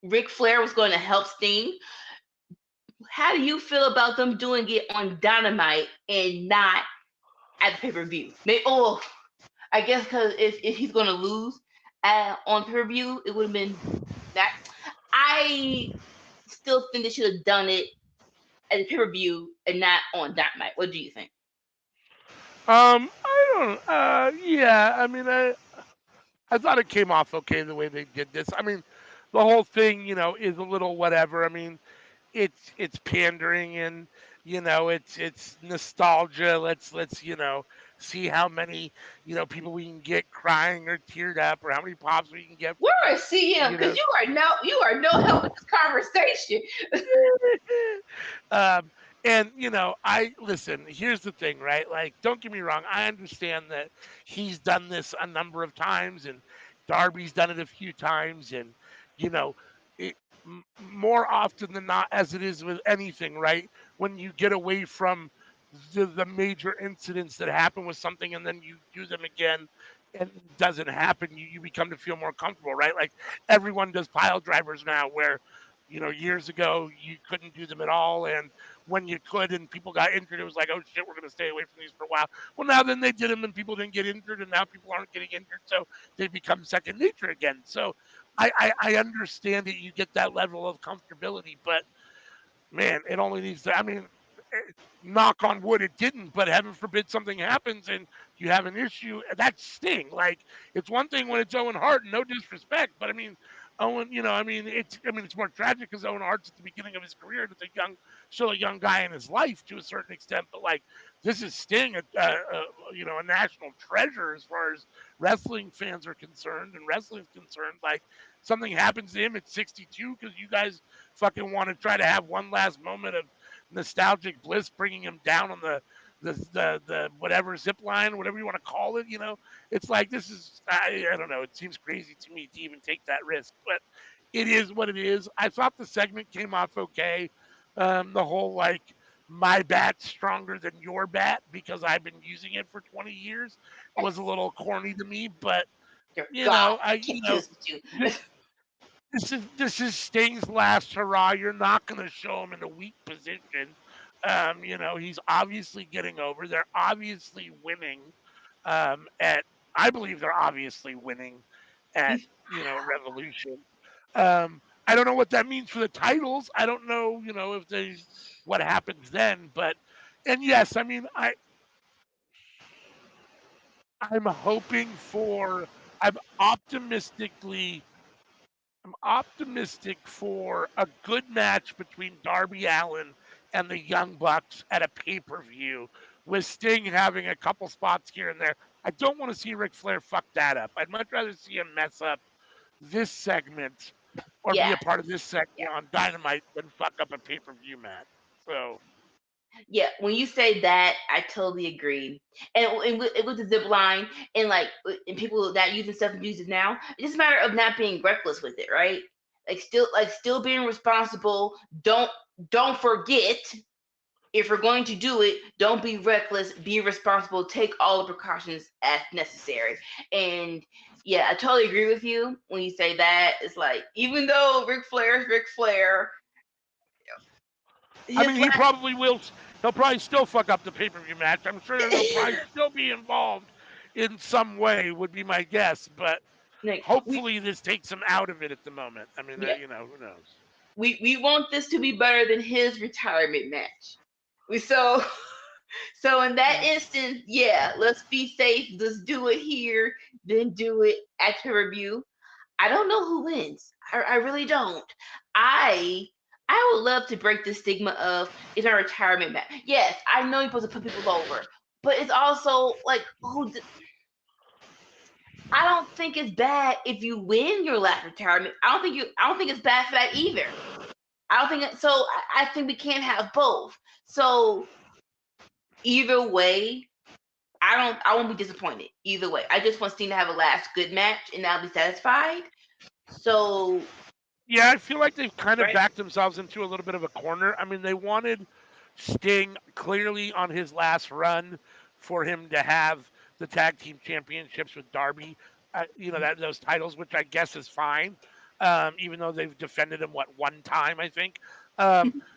Ric Flair was going to help Sting. How do you feel about them doing it on Dynamite and not at the pay-per-view? I guess because if he's going to lose on pay-per-view, it would have been that. I still think they should have done it at the pay-per-view and not on Dynamite. What do you think? I don't. Yeah. I mean, I thought it came off okay the way they did this. I mean, the whole thing, is a little whatever. I mean, it's pandering and it's nostalgia. Let's see how many people we can get crying or teared up, or how many pops we can get. We're a CM because you are no help in this conversation. um, And I listen. Here's the thing, right? Like, don't get me wrong. I understand that he's done this a number of times, and Darby's done it a few times, and you know, it, more often than not, as it is with anything, right? When you get away from the major incidents that happen with something, and then you do them again, and it doesn't happen, you become to feel more comfortable, right? Like everyone does pile drivers now, where years ago you couldn't do them at all, and when you could and people got injured, it was like, oh shit, we're going to stay away from these for a while. Well, now then they did them and people didn't get injured, and now people aren't getting injured, so they become second nature again. So I understand that you get that level of comfortability, but man, it only needs to. I mean, knock on wood, it didn't. But heaven forbid something happens and you have an issue. That sting. Like it's one thing when it's Owen Hart, no disrespect, but I mean, Owen. It's more tragic because Owen Hart's at the beginning of his career, and it's still a young guy in his life to a certain extent. But like this is Sting, a national treasure as far as wrestling fans are concerned and wrestling's concerned. Like something happens to him at 62 because you guys fucking want to try to have one last moment of nostalgic bliss, bringing him down on the whatever zip line, whatever you want to call it. It's like this is I don't know. It seems crazy to me to even take that risk, but it is what it is. I thought the segment came off okay. The whole like my bat's stronger than your bat because I've been using it for 20 years was a little corny to me, but Dear you God, know, I I can't you do know this with you. this is Sting's last hurrah. You're not going to show him in a weak position. He's obviously getting over. They're obviously winning. At I believe they're obviously winning at Revolution. I don't know what that means for the titles. I don't know, if they what happens then. But and yes, I mean I'm hoping for. I'm optimistically I'm optimistic for a good match between Darby Allin and the Young Bucks at a pay-per-view, with Sting having a couple spots here and there. I don't want to see Ric Flair fuck that up. I'd much rather see him mess up this segment or be Yeah, a part of this yeah, segment on Dynamite than fuck up a pay-per-view match. So yeah. When you say that, I totally agree. And with the zip line and and people that using stuff and use it now, it's just a matter of not being reckless with it, right? Like still being responsible. Don't forget, if we're going to do it, don't be reckless, be responsible, take all the precautions as necessary. And yeah, I totally agree with you when you say that. It's like, even though Ric Flair is Ric Flair, I his mean, he last, probably will. He'll probably still fuck up the pay-per-view match. I'm sure he'll probably still be involved in some way. Would be my guess, but like hopefully this takes him out of it at the moment. I mean, yeah, who knows? we want this to be better than his retirement match. So so in that Mm. instance, yeah, let's be safe. Let's do it here, then do it at the review. I don't know who wins. I really don't. I I would love to break the stigma of it's a retirement match. Yes, I know you're supposed to put people over, but it's also like I don't think it's bad if you win your last retirement. I don't think it's bad for that either. I don't think so. I think we can't have both. So either way, I won't be disappointed. Either way, I just want Steen to have a last good match and I'll be satisfied. So Yeah, I feel like they've kind of right. backed themselves into a little bit of a corner. I mean, they wanted Sting clearly on his last run for him to have the tag team championships with Darby. That those titles, which I guess is fine, even though they've defended him one time, I think.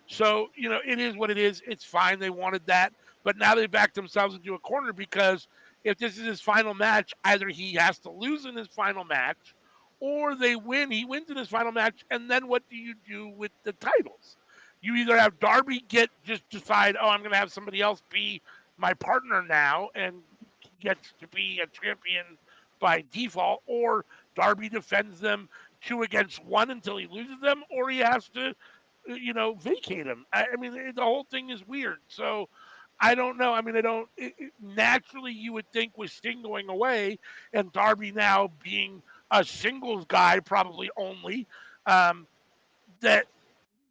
So it is what it is. It's fine. They wanted that, but now they backed themselves into a corner because if this is his final match, either he has to lose in his final match or they win. He wins in his final match, and then what do you do with the titles? You either have Darby just decide, oh, I'm going to have somebody else be my partner now, and gets to be a champion by default, or Darby defends them 2 against 1 until he loses them, or he has to, vacate him. I mean, the whole thing is weird. So I don't know. I mean, I don't. Naturally, you would think with Sting going away and Darby now being a singles guy, probably only, um, that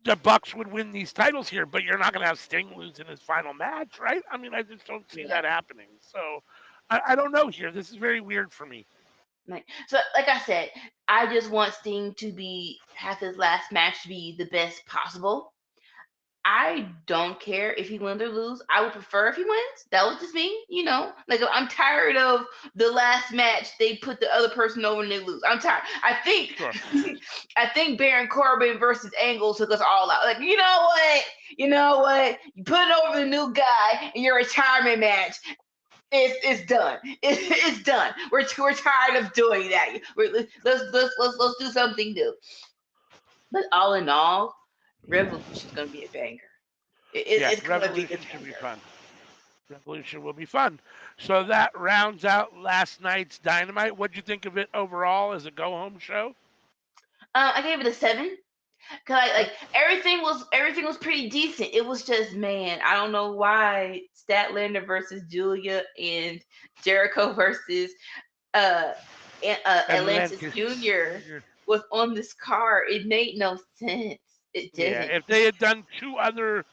the Bucks would win these titles here, but you're not going to have Sting lose in his final match, right? I mean, I just don't see Yeah. that happening. So I don't know here. This is very weird for me. So, like I said, I just want Sting to be have his last match to be the best possible. I don't care if he wins or lose. I would prefer if he wins. That was just me, Like I'm tired of the last match they put the other person over and they lose. I'm tired. I think, Sure. I think Baron Corbin versus Angle took us all out. Like you know what? You put it over the new guy in your retirement match. It's done. It's done. We're tired of doing that. Let's do something new. But all in all, Revolution's gonna be a banger. Yeah, It's gonna be the Revolution should be banger. fun. Revolution will be fun. So that rounds out last night's Dynamite. What'd you think of it overall as a go home show? I gave it a 7 because Okay. everything was pretty decent. It was just, man, I don't know why Statlander versus Julia and Jericho versus uh, Atlantis Atlantis. Junior was on this card. It made no sense. It Yeah, didn't. if they had done two other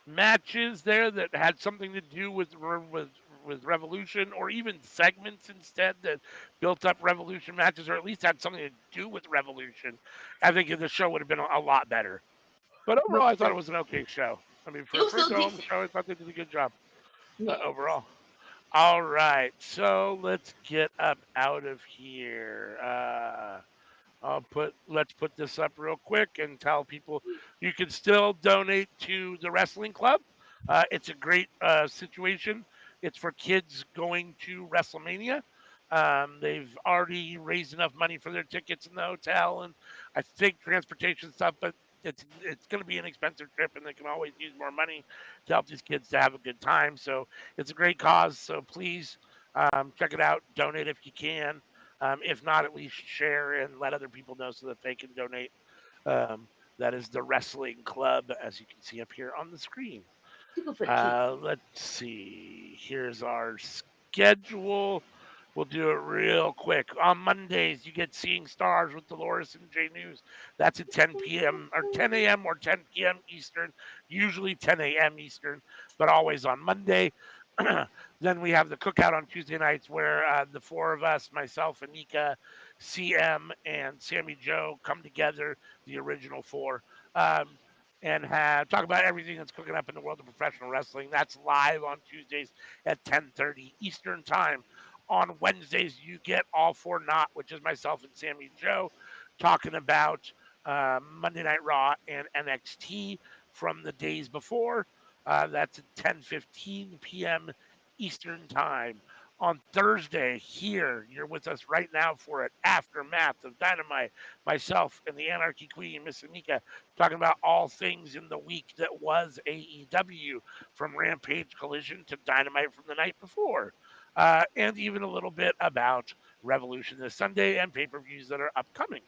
matches there that had something to do with Revolution, or even segments instead that built up Revolution matches, or at least had something to do with Revolution, I think the show would have been a lot better. But overall, Most I thought it was an definitely. okay show. I mean, It for was for a still go home decent. show, I thought they did a good job Yeah. overall. All right, so let's get up out of here. Let's put this up real quick and tell people you can still donate to the wrestling club. It's a great situation. It's for kids going to WrestleMania. They've already raised enough money for their tickets in the hotel and I think transportation stuff, but it's going to be an expensive trip, and they can always use more money to help these kids to have a good time. So it's a great cause. So please check it out. Donate if you can. If not, at least share and let other people know so that they can donate. Um, that is the wrestling club, as you can see up here on the screen. Super for the kids. Let's see. Here's our schedule. We'll do it real quick. On Mondays, you get Seeing Stars with Dolores and J News. That's at 10 p.m. or 10 a.m. or 10 p.m. Eastern, usually 10 a.m. Eastern, but always on Monday. Then we have the cookout on Tuesday nights where the four of us, myself, Anika, CM, and Sammy Joe, come together, the original four. Um, and talk about everything that's cooking up in the world of professional wrestling. That's live on Tuesdays at 10:30 Eastern Time. On Wednesdays, you get All for Naught, which is myself and Sammy Joe talking about Monday Night Raw and NXT from the days before. That's at 10:15 p.m. Eastern Time. On Thursday, here, you're with us right now for an aftermath of Dynamite. Myself and the Anarchy Queen, Miss Anika, talking about all things in the week that was AEW, from Rampage Collision to Dynamite from the night before, and even a little bit about Revolution this Sunday and pay per views that are upcoming.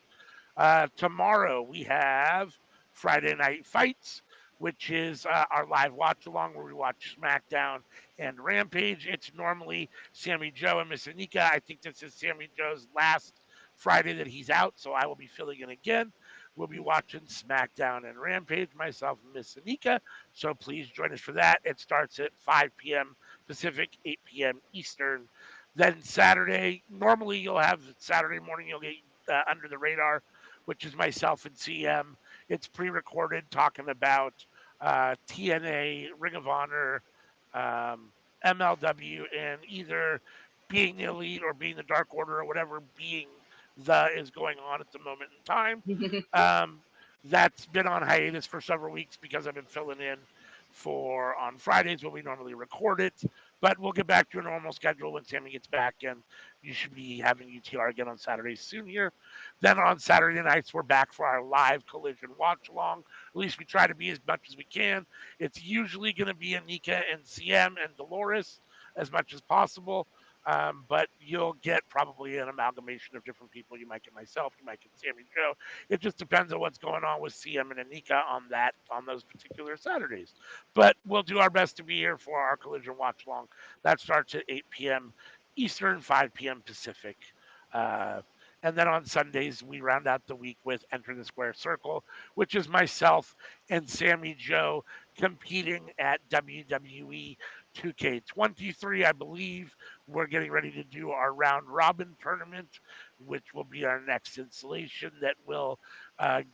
Tomorrow we have Friday Night Fights, which is our live watch along where we watch SmackDown and Rampage. It's normally Sammy Joe and Miss Anika. I think this is Sammy Joe's last Friday that he's out, so I will be filling in again. We'll be watching SmackDown and Rampage, myself and Miss Anika. So please join us for that. It starts at 5 p.m. Pacific, 8 p.m. Eastern. Then Saturday, normally you'll have Saturday morning, you'll get Under the Radar, which is myself and CM. It's pre-recorded talking about TNA, Ring of Honor, MLW, and either being the Elite or being the Dark Order or whatever being the is going on at the moment in time. Um, that's been on hiatus for several weeks because I've been filling in for on Fridays when we normally record it. But we'll get back to a normal schedule when Sammy gets back, and you should be having UTR again on Saturdays soon here. Then on Saturday nights, we're back for our live Collision watch along. At least we try to be as much as we can. It's usually going to be Anika and CM and Dolores as much as possible. But you'll get probably an amalgamation of different people. You might get myself, you might get Sammy Joe. It just depends on what's going on with CM and Anika on those particular Saturdays. But we'll do our best to be here for our Collision watch along. That starts at 8 p.m. Eastern, 5 p.m. Pacific. Uh, And then on Sundays, we round out the week with Enter the Square Circle, which is myself and Sammy Joe competing at WWE 2K23. I believe we're getting ready to do our round robin tournament, which will be our next installation that will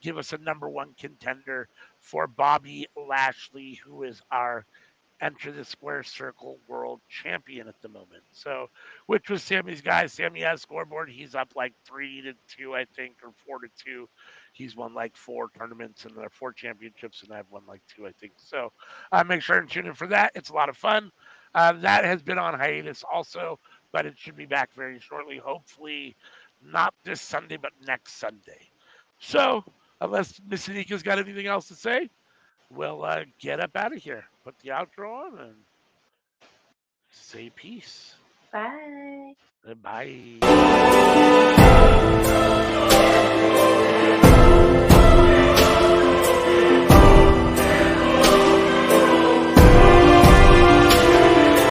give us a number one contender for Bobby Lashley, who is our Enter the Square Circle world champion at the moment. So, which was Sammy's guy. Sammy has scoreboard. He's up like 3-2, I think, or 4-2. He's won like four tournaments and there are four championships, and I've won like two, I think. So, make sure and tune in for that. It's a lot of fun. That has been on hiatus also, but it should be back very shortly. Hopefully, not this Sunday, but next Sunday. So, unless Miss Anika's got anything else to say, we'll get up out of here. Put the outro on and say peace. Bye. Bye.